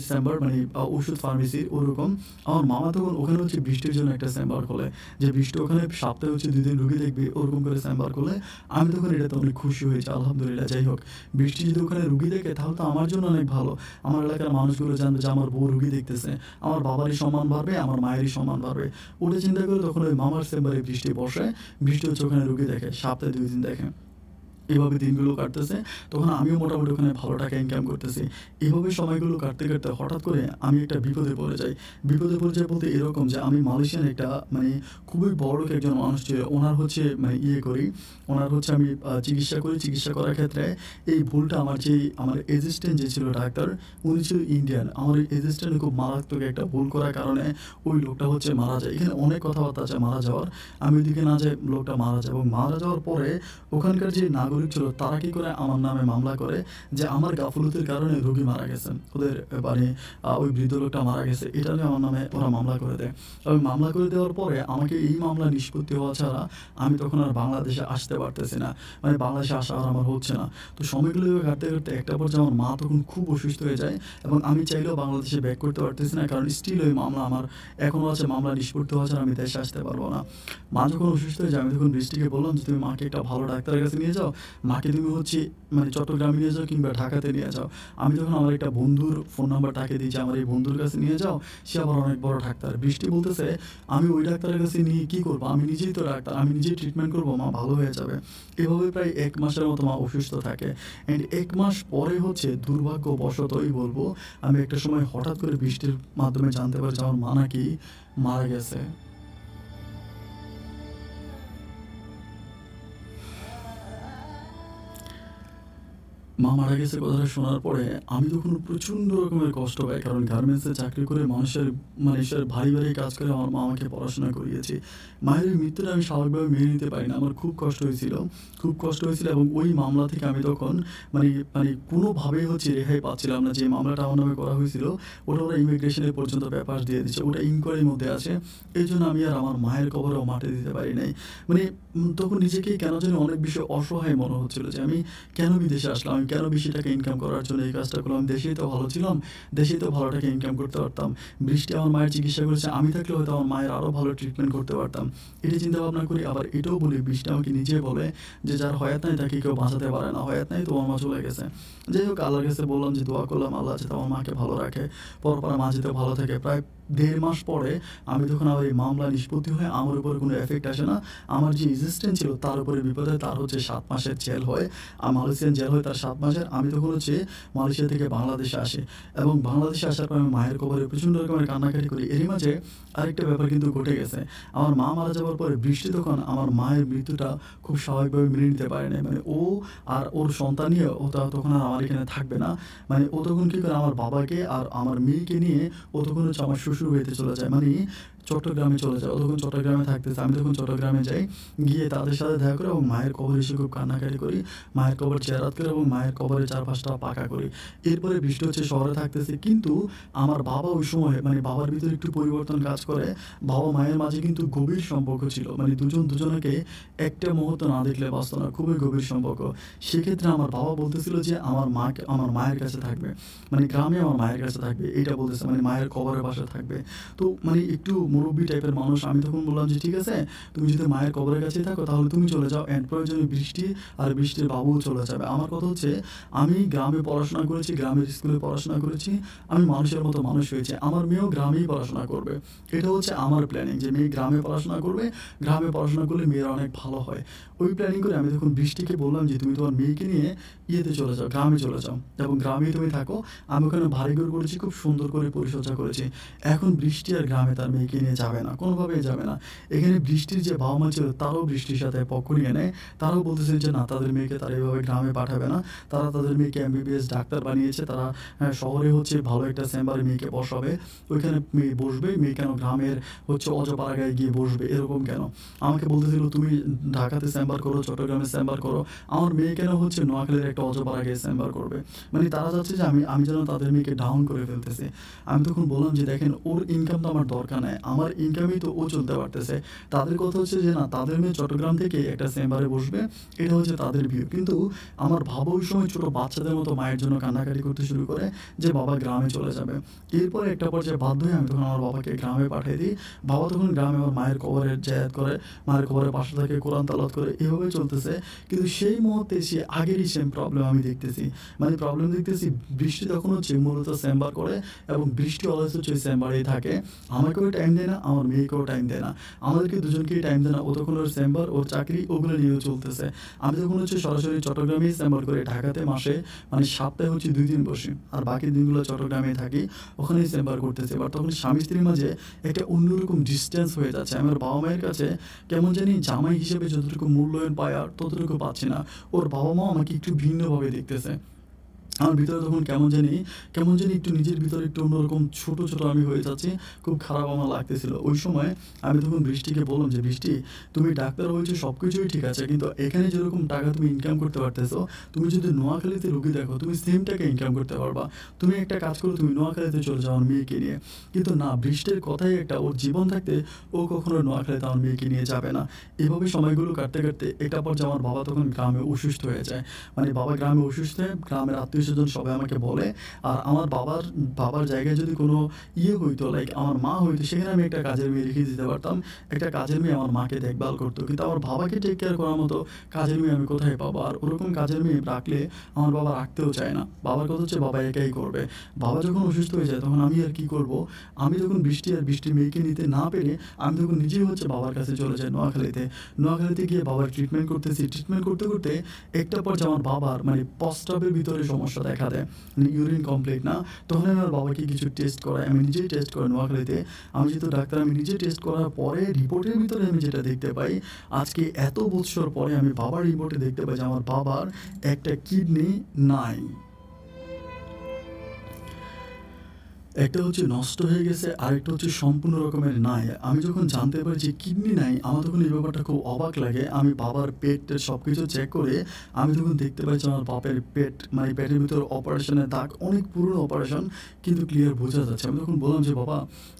চেম্বার মানে ওষুধ ফার্মেসির ওরকম। আমার মামা তখন ওখানে হচ্ছে বৃষ্টির জন্য একটা চেম্বার খোলে, যে বৃষ্টি ওখানে সপ্তাহে হচ্ছে 2 দিন রুগী দেখবে, ওরকম করে চেম্বার খোলে। আমি তখন এটাতে অনেক খুশি হয়েছি, আলহামদুলিল্লাহ। যাই হোক, বৃষ্টি যদি ওখানে রুগী দেখে তাহলে তো আমার জন্য অনেক ভালো। আমার এলাকার মানুষগুলো জানবে যে আমার বউ রুগী দেখতেছে, আমার বাবারই সম্মান বাড়বে, আমার মায়েরই সম্মান বাড়বে। ওটা চিন্তা করে তখন ওই মামার চেম্বারে বৃষ্টি বসে। বৃষ্টি হচ্ছে ওখানে রুগী দেখে, সপ্তাহে 2 দিন দেখে। এভাবে দিনগুলো কাটতেছে। তখন আমিও মোটামুটি ওখানে ভালো টাকা ইনকাম করতেছি। এভাবে সময়গুলো কাটতে কাটতে হঠাৎ করে আমি একটা বিপদে পড়ে যাই। বিপদে পড়ে যাই বলতে এরকম যে আমি মালয়েশিয়ান একটা মানে খুবই বড়লোক একজন মানুষ ছিল। ওনার হচ্ছে মানে করি, ওনার হচ্ছে আমি চিকিৎসা করি। চিকিৎসা করার ক্ষেত্রে এই ভুলটা আমার অ্যাসিস্ট্যান্ট যে ছিল ডাক্তার, উনি ছিল ইন্ডিয়ান। আমার ওই অ্যাসিস্ট্যান্ট খুব মারাত্মক একটা ভুল করার কারণে ওই লোকটা হচ্ছে মারা যায়। এখানে অনেক কথাবার্তা আছে মারা যাওয়ার। আমি ওইদিকে না যাই, লোকটা মারা যায় এবং মারা যাওয়ার পরে ওখানকার যে নাগরিক ছিল তারা কি করে আমার নামে মামলা করে যে আমার গাফলতির কারণে রোগী মারা গেছেন, ওদের মানে ওই বৃদ্ধ লোকটা মারা গেছে, এটা নিয়ে আমার নামে ওরা মামলা করে দেয়। এবং মামলা করে দেওয়ার পরে আমাকে এই মামলা নিষ্পত্তি হওয়া ছাড়া আমি তখন আর বাংলাদেশে আসতে পারতেছি না, মানে বাংলাদেশে আসা আর আমার হচ্ছে না। তো সময়গুলো কাটতে কাটতে একটা পর্যায়ে আমার মা তখন খুব অসুস্থ হয়ে যায় এবং আমি চাইলেও বাংলাদেশে ব্যাক করতে পারতেছি না, কারণ স্টিল ওই মামলা আমার এখনও আছে। মামলা নিষ্পত্তি হওয়া ছাড়া আমি দেশে আসতে পারবো না। মা যখন অসুস্থ হয়ে যায়, আমি তখন বৃষ্টিকে বললাম যে তুমি মাকে একটা ভালো ডাক্তারের কাছে নিয়ে যাও, মাকে তুমি হচ্ছে মানে চট্টগ্রামে নিয়ে যাও কিংবা ঢাকাতে নিয়ে যাও। আমি তখন আমার একটা বন্ধুর ফোন নাম্বার তাকে দিয়েছি, আমার এই বন্ধুর কাছে নিয়ে যাও, সে আবার অনেক বড় ডাক্তার। বৃষ্টি বলতেছে আমি ওই ডাক্তারের কাছে নিয়ে কী করবো, আমি নিজেই তো ডাক্তার, আমি নিজেই ট্রিটমেন্ট করবো, মা ভালো হয়ে যাবে। এভাবে প্রায় 1 মাসের মতো মা অসুস্থ থাকে। অ্যান্ড 1 মাস পরে হচ্ছে দুর্ভাগ্যবশতই বলবো, আমি একটা সময় হঠাৎ করে বৃষ্টির মাধ্যমে জানতে পারি যে আমার মা নাকি মারা গেছে। মা মারা গেছে কথাটা শোনার পরে আমি তখন প্রচণ্ড রকমের কষ্ট পাই। কারণ গার্মেন্টসে চাকরি করে মানুষের ভারী, ভারী কাজ করে আমার মা আমাকে পড়াশোনা করিয়েছে। মায়ের এই মৃত্যুটা আমি স্বাভাবিকভাবে মেনে নিতে পারি না। আমার খুব কষ্ট হয়েছিল। খুব কষ্ট হয়েছিল এবং ওই মামলা থেকে আমি তখন মানে মানে কোনোভাবেই রেহাই পাচ্ছিলাম না। যে মামলাটা আমার নামে করা হয়েছিল, ওটা ওরা ইমিগ্রেশনের পর্যন্ত পেপারস দিয়ে দিচ্ছে। ওটা ইনকোয়ারির মধ্যে আছে। এইজন্য আমি আর আমার মায়ের কবরেও মাটি দিতে পারি নাই। মানে তখন নিজেকেই কেন জানি অনেক বেশি অসহায় মনে হচ্ছিল যে আমি কেন বিদেশে আসলাম? আমি কেন বেশি টাকা ইনকাম করার জন্য এই কাজটা করলাম? দেশেই তো ভালো ছিলাম। দেশেই তো ভালো টাকা ইনকাম করতে পারতাম। বৃষ্টি আমার মায়ের চিকিৎসা করেছে। আমি থাকলে হয়তো আমার মায়ের আরও ভালো ট্রিটমেন্ট করতে পারতাম। এটা চিন্তা ভাবনা করি। আবার এটাও বলি, বৃষ্টি আমাকে নিজে বলে যে যার হায়াত নাই তাকে কেউ বাঁচাতে পারে না। হায়াত নাই, তোমার মা চলে গেছে। যাই হোক, আল্লাহর কাছে বললাম যে দোয়া করলাম আল্লাহ যাতে আমার মাকে ভালো রাখে। পরপর মা যাতে ভালো থাকে। প্রায় ১.৫ মাস পরে আমি তখন আবার এই মামলা নিষ্পত্তি হয়ে আমার উপরে কোনো এফেক্ট আসে না। আমার যে এক্সিস্টেন্স ছিল তার উপরে বিপদ হয়। তার ৭ মাসের জেল হয়। মালয়েশিয়ান জেল হয় তার ৭ মাসের। আমি তখন মালয়েশিয়া থেকে বাংলাদেশে আসি এবং বাংলাদেশে আসার পর আমি মায়ের কবরে প্রচণ্ড রকমের কান্নাকাটি করি। এরই মাঝে আরেকটা ব্যাপার কিন্তু ঘটে গেছে। আমার মা মারা যাওয়ার পরে বৃষ্টি তখন আমার মায়ের মৃত্যুটা খুব স্বাভাবিকভাবে মেনে নিতে পারে নাই। মানে ও আর ওর সন্তানই তখন আর আমার এখানে থাকবে না। মানে ও তখন কী করে, আমার বাবাকে আর আমার মেয়েকে নিয়ে ও তখন আমার শ্বশুর বাড়িতে চলে যায়। মানে চট্টগ্রামে চলে যায়। ও তখন চট্টগ্রামে থাকতেছে। আমি তখন চট্টগ্রামে যাই। গিয়ে তাদের সাথে দেখা করি এবং মায়ের কবরে এসে খুব কান্নাকাটি করি। মায়ের কবর জিয়ারত করি এবং মায়ের কবরের ৪-৫টা পাকা করি। এরপরে বৃষ্টি শহরে থাকতেছে। কিন্তু আমার বাবা ওই সময় বাবার ভিতরে একটু পরিবর্তন কাজ করে। বাবা মায়ের মাঝে কিন্তু গভীর সম্পর্ক ছিল। মানে দুজন দুজনকে একটা মুহূর্ত না দেখলে বাঁচত না। খুবই গভীর সম্পর্ক। সেক্ষেত্রে আমার বাবা বলতেছিল যে আমার মায়ের কাছে থাকবে। মানে গ্রামে আমার মায়ের কাছে থাকবে। এইটা বলতেছে, মানে মায়ের কবরের পাশে থাকবে। তো একটু মুরব্বি টাইপের মানুষ। আমি তখন বললাম যে ঠিক আছে, তুমি যদি মায়ের কবরের কাছেই থাকো তাহলে তুমি চলে যাও। এন্ড প্রয়োজনে বৃষ্টি আর বৃষ্টির বাবুও চলে যাবে। আমার কথা হচ্ছে, আমি গ্রামে পড়াশোনা করেছি, গ্রামের স্কুলে পড়াশোনা করেছি। আমি মানুষের মতো মানুষ হয়েছি। আমার মেয়েও গ্রামেই পড়াশোনা করবে। এটা আমার প্ল্যানিং যে মেয়ে গ্রামে পড়াশোনা করবে। গ্রামে পড়াশোনা করলে মেয়েরা অনেক ভালো হয়। ওই প্ল্যানিং করে আমি তখন বৃষ্টিকে বললাম যে তুমি তোমার মেয়েকে নিয়ে চলে যাও, গ্রামে চলে যাও এবং গ্রামেই তুমি থাকো। আমি ওখানে ভারী ঘর করেছি, খুব সুন্দর করে পরিচর্যা করেছি। এখন বৃষ্টি আর গ্রামে তার মেয়েকে নিয়ে যাবে না, কোনোভাবেই যাবে না। এখানে বৃষ্টির যে বাবা মা ছিল তারাও বৃষ্টির সাথে পক্ষ নিয়ে নেয়। তারাও বলতেছে যে না, তাদের মেয়েকে তারা এভাবে গ্রামে পাঠাবে না। তারা তাদের মেয়েকে এমবিবিএস ডাক্তার বানিয়েছে। তারা শহরে ভালো একটা চেম্বারে মেয়েকে বসাবে। ওইখানে মেয়ে বসবে। মেয়ে কেন গ্রামের অজপাড়াগায় গিয়ে বসবে? এরকম কেন? আমাকে বলতেছিল তুমি ঢাকাতে চেম্বার করো, চট্টগ্রামে চেম্বার করো। আমার মেয়ে কেন নোয়াখালীর একটা অজপাড়াগায় চেম্বার করবে? মানে তারা চাচ্ছে যে আমি যেন তাদের মেয়েকে ডাউন করে ফেলতেছি। আমি তখন বললাম যে দেখেন, ওর ইনকাম তো আমার দরকার নাই। আমার ইনকামেই তো ও চলতে পারতেছে। তাদের কথা যে না, তাদের মেয়ে চট্টগ্রাম থেকে একটা চেম্বারে বসবে। এটা তাদের ভিউ। কিন্তু আমার বাবা ওই সময় ছোটো বাচ্চাদের মতো মায়ের জন্য কান্নাকাটি করতে শুরু করে যে বাবা গ্রামে চলে যাবে। এরপরে একটা পর্যায়ে বাধ্য হয়ে আমি তখন আমার বাবাকে গ্রামে পাঠিয়ে দিই। বাবা তখন গ্রামে আমার মায়ের কবরের জায়াত করে, মায়ের কবরের পাশে থেকে কোরআন তেলাওয়াত করে। এভাবে চলতেছে। কিন্তু সেই মুহূর্তে আগেরই সেম প্রবলেম আমি দেখতেছি। প্রবলেম দেখতেছি, বৃষ্টি তখন মূলত চেম্বার করে এবং বৃষ্টি অলওয়েজ ওই চেম্বারেই থাকে। আমাকেও টাইম দেয় না, আমার মেয়েকেও টাইম দেয় না। আমাদেরকে দুজনকেই টাইম দেয় না। ও তখন ওর চেম্বার, ওর চাকরি, ওগুলো নিয়েও চলতেছে। আমি তখন সরাসরি চট্টগ্রামেই চেম্বার করে ঢাকাতে মাসে সপ্তাহে ২ দিন বসি। আর বাকি দিনগুলো চট্টগ্রামেই থাকি। ওখানেই চেম্বার করতেছে। এবার তখন স্বামী স্ত্রীর মাঝে একটা অন্যরকম ডিস্টেন্স হয়ে যাচ্ছে। আমার বাবা মায়ের কাছে কেমন জানি জামাই হিসেবে যতটুকু মূল্যায়ন পায় আর ততটুকু পাচ্ছি না। ওর বাবা মা আমাকে একটু ভিন্নভাবে দেখতেছে। আমার ভিতরে তখন কেমন জানি একটু নিজের ভিতরে একটু অন্যরকম ছোট আমি হয়ে যাচ্ছি। খুব খারাপ আমার লাগতেছিল। ওই সময় আমি তখন বৃষ্টিকে বললাম যে বৃষ্টি, তুমি ডাক্তার হয়েছো, সব কিছুই ঠিক আছে, কিন্তু এখানে যেরকম টাকা তুমি ইনকাম করতে পারতেছো, তুমি যদি নোয়াখালীতে রুগী দেখো তুমি সেম টাকা ইনকাম করতে পারবা। তুমি একটা কাজ করো, তুমি নোয়াখালীতে চলে যাও আমার মেয়েকে নিয়ে। কিন্তু না, বৃষ্টির কথাই একটা, ওর জীবন থাকতে ও কখনো নোয়াখালীতে আমার মেয়েকে নিয়ে যাবে না। এভাবে সময়গুলো কাটতে একটা পর্যায়ে আমার বাবা তখন গ্রামে অসুস্থ হয়ে যায়। বাবা গ্রামে অসুস্থ হয়ে গ্রামের আত্মীয়স্বজন সবাই আমাকে বলে। আর আমার বাবার জায়গায় যদি কোনো হইতো, লাইক আমার মা হইতো, সেখানে আমি একটা কাজের মেয়ে রেখে দিতে পারতাম। একটা কাজের মেয়ে আমার মাকে দেখভাল করতো। কিন্তু আমার বাবাকে টেক কেয়ার করার মতো কাজের মেয়ে আমি কোথায় পাবো? আর ওরকম কাজের মেয়ে রাখলে আমার বাবা রাখতেও চায় না। বাবার কথা বাবা একাই করবে। বাবা যখন অসুস্থ হয়ে যায় তখন আমি আর কি করব? আমি তখন বৃষ্টির মেয়েকে নিতে না পেরে আমি তখন নিজেই বাবার কাছে চলে যাই নোয়াখালীতে গিয়ে বাবার ট্রিটমেন্ট করতেছি। ট্রিটমেন্ট করতে করতে একটা পর্যায়ে আমার বাবার প্রস্রাবের ভিতরে সমস্যা সমস্যা দেখা দেয়, মানে ইউরিন কমপ্লিট না। তখন আমি আমার বাবাকে কিছু টেস্ট করাই, আমি নিজেই টেস্ট করি নোয়াখালীতে। আমি যেহেতু ডাক্তার, আমি নিজে টেস্ট করার পরে রিপোর্টের ভিতরে আমি যেটা দেখতে পাই, আজকে এত বছর পরে আমি বাবার রিপোর্টে দেখতে পাই যে আমার বাবার একটা কিডনি নাই। একটা হচ্ছে নষ্ট হয়ে গেছে, আরেকটা হচ্ছে সম্পূর্ণ রকমের নাই। আমি যখন জানতে পারি যে কিডনি নাই, আমার তখন এই ব্যাপারটা খুব অবাক লাগে। আমি বাবার পেটের সব কিছু চেক করে আমি তখন দেখতে পাই যে আমার বাপের পেট, মানে পেটের ভিতর অপারেশনের দাগ, অনেক পুরনো অপারেশন, কিন্তু ক্লিয়ার বোঝা যাচ্ছে। আমি তখন বললাম যে বাবা,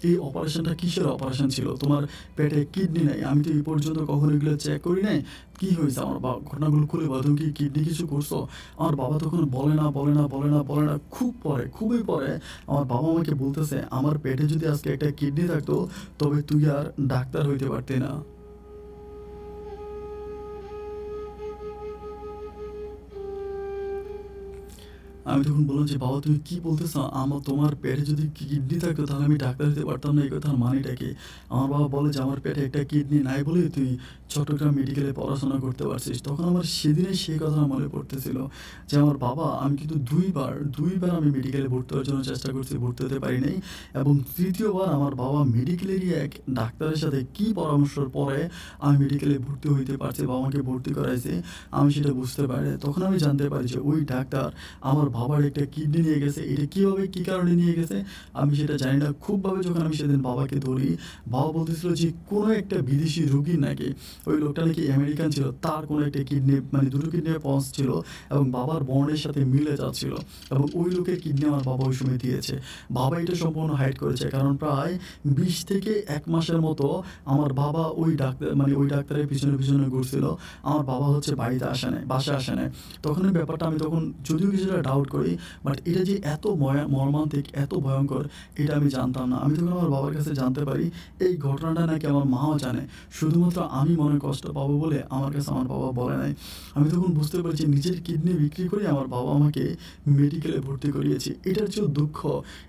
এই অপারেশনটা কিসের অপারেশন ছিল? তোমার পেটে কিডনি নাই, আমি তো এই পর্যন্ত কখনো এগুলো চেক করি নাই, কী হয়েছে? আমার বাবা ঘটনাগুলো খুলে বলো, তুমি কি কিডনি কিছু করছো? আমার বাবা তখন বলে না, বলে না, বলে না, বলে না, খুব পরে, খুবই পরে আমার বাবা আমাকে বলতেছে, আমার পেটে যদি আজকে একটা কিডনি থাকতো তবে তুই আর ডাক্তার হইতে পারতি না। আমি তখন বললাম যে বাবা, তুমি কি বলতেছো? আমার তোমার পেটে যদি কিডনি থাকতো তাহলে আমি ডাক্তার হতে পারতাম না, এই কথার মানেটা কি? আমার বাবা বলে যে আমার পেটে একটা কিডনি নাই বলে তুই চট্টগ্রাম মেডিকেলে পড়াশোনা করতে পারছিস। তখন আমার সেদিনে সেই কথা মনে পড়তেছিল যে আমার বাবা, আমি কিন্তু দুইবার আমি মেডিকেলে ভর্তি হওয়ার জন্য চেষ্টা করছি, ভর্তি হতে পারি নাই। এবং তৃতীয়বার আমার বাবা মেডিকেলেরই এক ডাক্তারের সাথে কী পরামর্শের পরে আমি মেডিকেলে ভর্তি হইতে পারছি বা আমাকে ভর্তি করাইছে, আমি সেটা বুঝতে পারি। তখন আমি জানতে পারি যে ওই ডাক্তার আমার বাবার একটা কিডনি নিয়ে গেছে। এটা কীভাবে, কী কারণে নিয়ে গেছে আমি সেটা জানি না। খুবভাবে যখন আমি সেদিন বাবাকে ধরি, বাবা বলতেছিল যে কোনো একটা বিদেশি রুগী নাকি, ওই লোকটা নাকি আমেরিকান ছিল, তার কোনো একটা কিডনি, মানে দুটো কিডনি পঞ্চ ছিল এবং বাবার বর্ণের সাথে মিলে যাচ্ছিল, এবং ওই লোকের কিডনি আমার বাবা ওই সময় দিয়েছে। বাবা এটা সম্পূর্ণ হাইড করেছে, কারণ প্রায় 20 থেকে 1 মাসের মতো আমার বাবা ওই ডাক্তার, মানে ওই ডাক্তারের পিছনে পিছনে ঘুরছিল। আমার বাবা হচ্ছে বাড়িতে আসে নাই, বাসায় আসে নাই। তখন এই ব্যাপারটা আমি তখন যদিও কিছুটা ডাউট করি, বাট এটা যে এত মর্মান্তিক, এত ভয়ঙ্কর, এটা আমি জানতাম না। আমি তখন আমার বাবার কাছে জানতে পারি এই ঘটনাটা নাকি আমার মাও জানে, শুধুমাত্র আমি মনে কষ্ট পাবো বলে আমার কাছে আমার বাবা বলে নাই। আমি তখন বুঝতে পারি যে নিজের কিডনি বিক্রি করে আমার বাবা আমাকে মেডিকেলে ভর্তি করিয়েছে। এটার চেয়েও দুঃখ,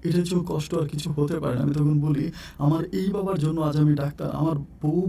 এটার চেয়েও কষ্ট আর কিছু হতে পারে না। আমি তখন বলি, আমার এই বাবার জন্য আজ আমি ডাক্তার। আমার বউ,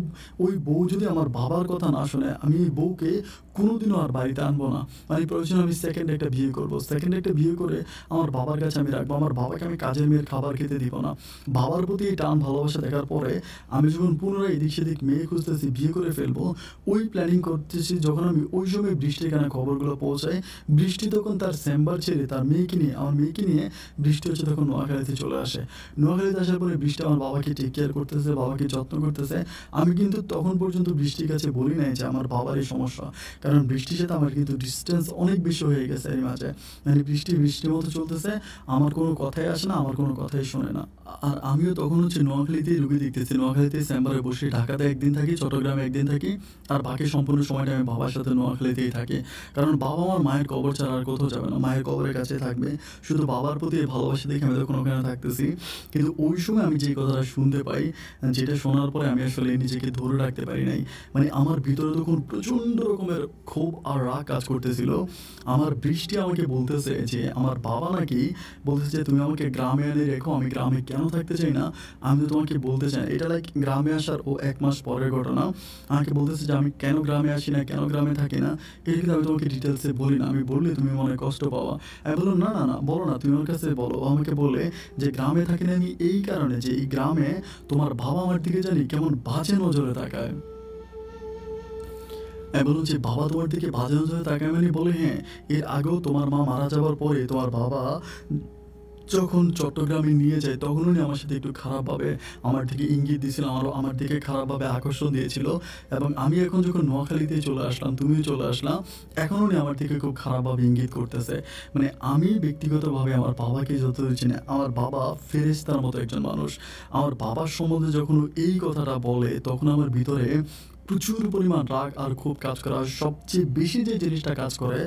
ওই বউ যদি আমার বাবার কথা না শোনে, আমি এই বউকে কোনোদিনও আর বাড়িতে আনবো না। মানে প্রয়োজন আমি সেকেন্ড একটা বিয়ে করবো, সেকেন্ড একটা বিয়ে করে আমার বাবার কাছে আমি রাখবো। আমার বাবাকে আমি কাজের মেয়ের খাবার খেতে দিব না। বাবার প্রতি এই টান ভালোবাসা দেখার পরে আমি যখন পুনরায় এদিক সেদিক মেয়ে খুঁজতেছি, বিয়ে করে ফেলবো, ওই প্ল্যানিং করতেছি, যখন আমি ওই সময় বৃষ্টির কানে খবরগুলো পৌঁছাই, বৃষ্টি তখন তার চেম্বার ছেড়ে তার মেয়েকে নিয়ে, আমার মেয়েকে নিয়ে বৃষ্টি হচ্ছে তখন নোয়াখালীতে চলে আসে। নোয়াখালীতে আসার পরে বৃষ্টি আমার বাবাকে টেক কেয়ার করতেছে, বাবাকে যত্ন করতেছে। আমি কিন্তু তখন পর্যন্ত বৃষ্টির কাছে বলি নাই যে আমার বাবার এই সমস্যা, কারণ বৃষ্টির সাথে আমার কিন্তু ডিস্টেন্স অনেক বেশি হয়ে গেছে এর মাঝে। মানে বৃষ্টির মতো চলতেছে, আমার কোনো কথাই আসে না, আমার কোনো কথাই শোনে না। আর আমিও তখন হচ্ছে নোয়াখালীতেই রুগী দেখতেছি, নোয়াখালীতে চেম্বারে বসে। ঢাকাতে একদিন থাকি, চট্টগ্রামে একদিন থাকি, আর বাকি সম্পূর্ণ সময়টা আমি বাবার সাথে নোয়াখালীতেই থাকি। কারণ বাবা আমার মায়ের কবর ছাড়া আর কোথাও যাবে না, মায়ের কবরের কাছে থাকবে। শুধু বাবার প্রতি এই ভালোবাসা দেখে আমি তখন ওখানে থাকতেছি। কিন্তু ওই সময় আমি যেই কথাটা শুনতে পাই, যেটা শোনার পরে আমি আসলে নিজেকে ধরে রাখতে পারি নাই। মানে আমার ভিতরে তখন প্রচণ্ড রকমের ক্ষোভ আর রাগ কাজ করতেছিল। আমার বৃষ্টি আমাকে বলতেছে যে আমার বাবা নাকি বলতেছে, তুমি আমাকে গ্রামে এনে রেখো, আমি গ্রামে কেন থাকতে চাই না, আমি তো তোমাকে বলতে চাই। এটা লাইক গ্রামে আসার ও 1 মাস পরের ঘটনা। আমাকে বলতেছে যে আমি কেন গ্রামে আসি না, কেন গ্রামে থাকি না, এটা কিন্তু আমি তোমাকে ডিটেলসে বলি না, আমি বললে তুমি মনে কষ্ট পাওয়া। আমি বললাম না না না, বলো না, তুমি আমার কাছে বলো। আমাকে বলে যে গ্রামে থাকি না আমি এই কারণে যে এই গ্রামে তোমার বাবা আমার দিকে জানি কেমন বাজে নজরে তাকায়। আমি বললাম যে বাবা তোমার দিকে বাজে নজরে তাকায় মানে? বলে হ্যাঁ, এর আগেও তোমার মা মারা যাওয়ার পরে তোমার বাবা যখন চট্টগ্রামে নিয়ে যায় তখন উনি আমার সাথে একটু খারাপভাবে আমার দিকে ইঙ্গিত দিয়েছিল, আমার দিকে খারাপভাবে আকর্ষণ দিয়েছিল। এবং আমি এখন যখন নোয়াখালীতে চলে আসলাম, তুমিও চলে আসলাম, এখন উনি আমার দিকে খুব খারাপভাবে ইঙ্গিত করতেছে। মানে আমি ব্যক্তিগতভাবে আমার বাবাকে যতদূর চিনি, আমার বাবা ফেরেশতার মতো একজন মানুষ। আমার বাবার সম্বন্ধে যখন ও এই কথাটা বলে, তখন আমার ভিতরে প্রচুর পরিমাণ রাগ আর ক্ষোভ কাজ করে। আর সবচেয়ে বেশি যে জিনিসটা কাজ করে,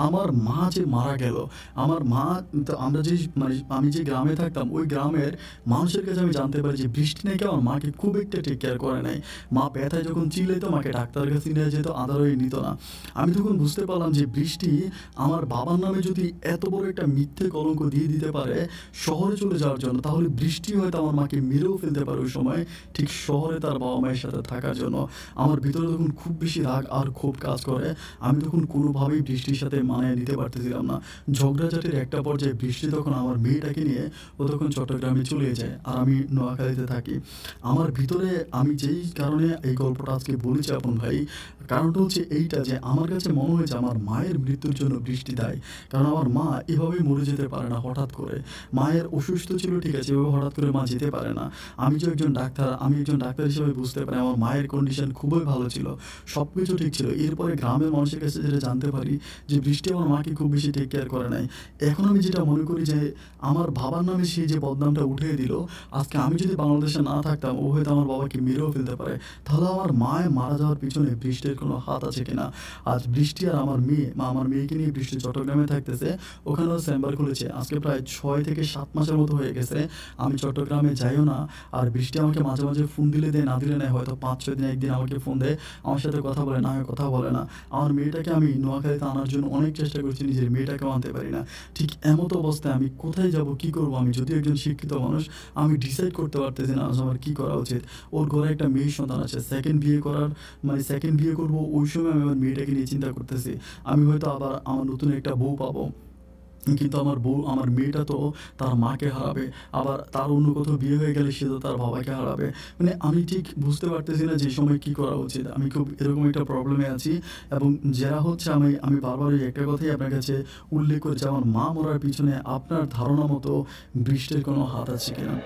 আমার মা যে মারা গেল, আমার মা তো আমরা যে, মানে আমি যে গ্রামে থাকতাম ওই গ্রামের মানুষের কাছে আমি জানতে পারি যে বৃষ্টি নাকি আমার মাকে খুব একটা টেক কেয়ার করে নাই। মা ব্যথায় যখন চিল্লাইতো মাকে ডাক্তারের কাছে নিয়ে যেত, আদারই নিত না। আমি তখন বুঝতে পারলাম যে বৃষ্টি আমার বাবার নামে যদি এত বড় একটা মিথ্যে কলঙ্ক দিয়ে দিতে পারে শহরে চলে যাওয়ার জন্য, তাহলে বৃষ্টি হয়তো আমার মাকে মেরেও ফেলতে পারে ওই সময়, ঠিক শহরে তার বাবা মায়ের সাথে থাকার জন্য। আমার ভিতরে তখন খুব বেশি রাগ আর ক্ষোভ কাজ করে। আমি তখন কোনোভাবেই বৃষ্টির সাথে মানায় নিতে পারতেছিলাম না। ঝগড়াঝাটির একটা পর্যায়ে বৃষ্টি তখন আমার মেয়েটাকে নিয়ে ও তখন চট্টগ্রামে চলে যায় আর আমি নোয়াখালীতে থাকি। আমার ভিতরে আমি যেই কারণে এই গল্পটা আজকে বলেছি আপন ভাই, কারণটা হচ্ছে এইটা যে আমার কাছে মনে হয়েছে আমার মায়ের মৃত্যুর জন্য বৃষ্টি দায়ী। কারণ আমার মা এভাবেই মরে যেতে পারে না হঠাৎ করে। মায়ের অসুস্থ ছিল ঠিক আছে, এভাবে হঠাৎ করে মা যেতে পারে না। আমি একজন ডাক্তার হিসেবে বুঝতে পারি আমার মায়ের কন্ডিশন খুবই ভালো ছিল। সবকিছু ঠিক ছিল। এরপরে গ্রামের মানুষের কাছে যেটা জানতে পারি যে বৃষ্টি আমার মাকে খুব বেশি টেক কেয়ার করে নাই। এখন আমি যেটা মনে করি যে আমার বাবার নামে সে যে বদনামটা উঠিয়ে দিল, আজকে আমি যদি বাংলাদেশে না থাকতাম ও হয়তো আমার বাবাকে মেরেও ফেলতে পারে। তাহলে আমার মায়ের মারা যাওয়ার পিছনে বৃষ্টির কোনো হাত আছে কিনা? আজ বৃষ্টি আর আমার মেয়েকে নিয়ে বৃষ্টি চট্টগ্রামে থাকতেছে। ওখানেও চেম্বার খুলেছে। আজকে প্রায় ৬ থেকে ৭ মাসের মতো হয়ে গেছে। আমি চট্টগ্রামে যাইও না। আর বৃষ্টি আমাকে মাঝে, মাঝে ফোন দিলে দেয়, না দিলে নেয়। হয়তো ৫-৬ দিনে ১ দিন আমাকে ফোন দেয়। আমার সাথে কথা বলে, না হয় কথা বলে না। আমার মেয়েটাকে আমি নোয়াখালীতে আনার জন্য অনেক চেষ্টা করছি, নিজের মেয়েটাকেও আনতে পারি না। ঠিক এমতো অবস্থায় আমি কোথায় যাব, কী করব? আমি যদিও একজন শিক্ষিত মানুষ, আমি ডিসাইড করতে পারতেছি না আজ আমার কী করা উচিত। ওর ঘরে একটা মেয়ে সন্তান আছে। সেকেন্ড বিয়ে করব, ওই সময় আমি আমার মেয়েটাকে নিয়ে চিন্তা করতেছি। আমি হয়তো আবার আমার নতুন একটা বউ পাবো। কিন্তু আমার মেয়েটা তো তার মাকে হারাবে। আবার তার অন্য কোথাও বিয়ে হয়ে গেলে সে তো তার বাবাকে হারাবে। মানে আমি ঠিক বুঝতে পারতেছি না যে এই সময় কী করা উচিত। আমি খুব এরকম একটা প্রবলেমে আছি এবং যারা হচ্ছে আমি বারবার ওই একটা কথাই আপনার কাছে উল্লেখ করেছি, আমার মা মরার পিছনে আপনার ধারণা মতো বৃষ্টির কোনো হাত আছে কিনা?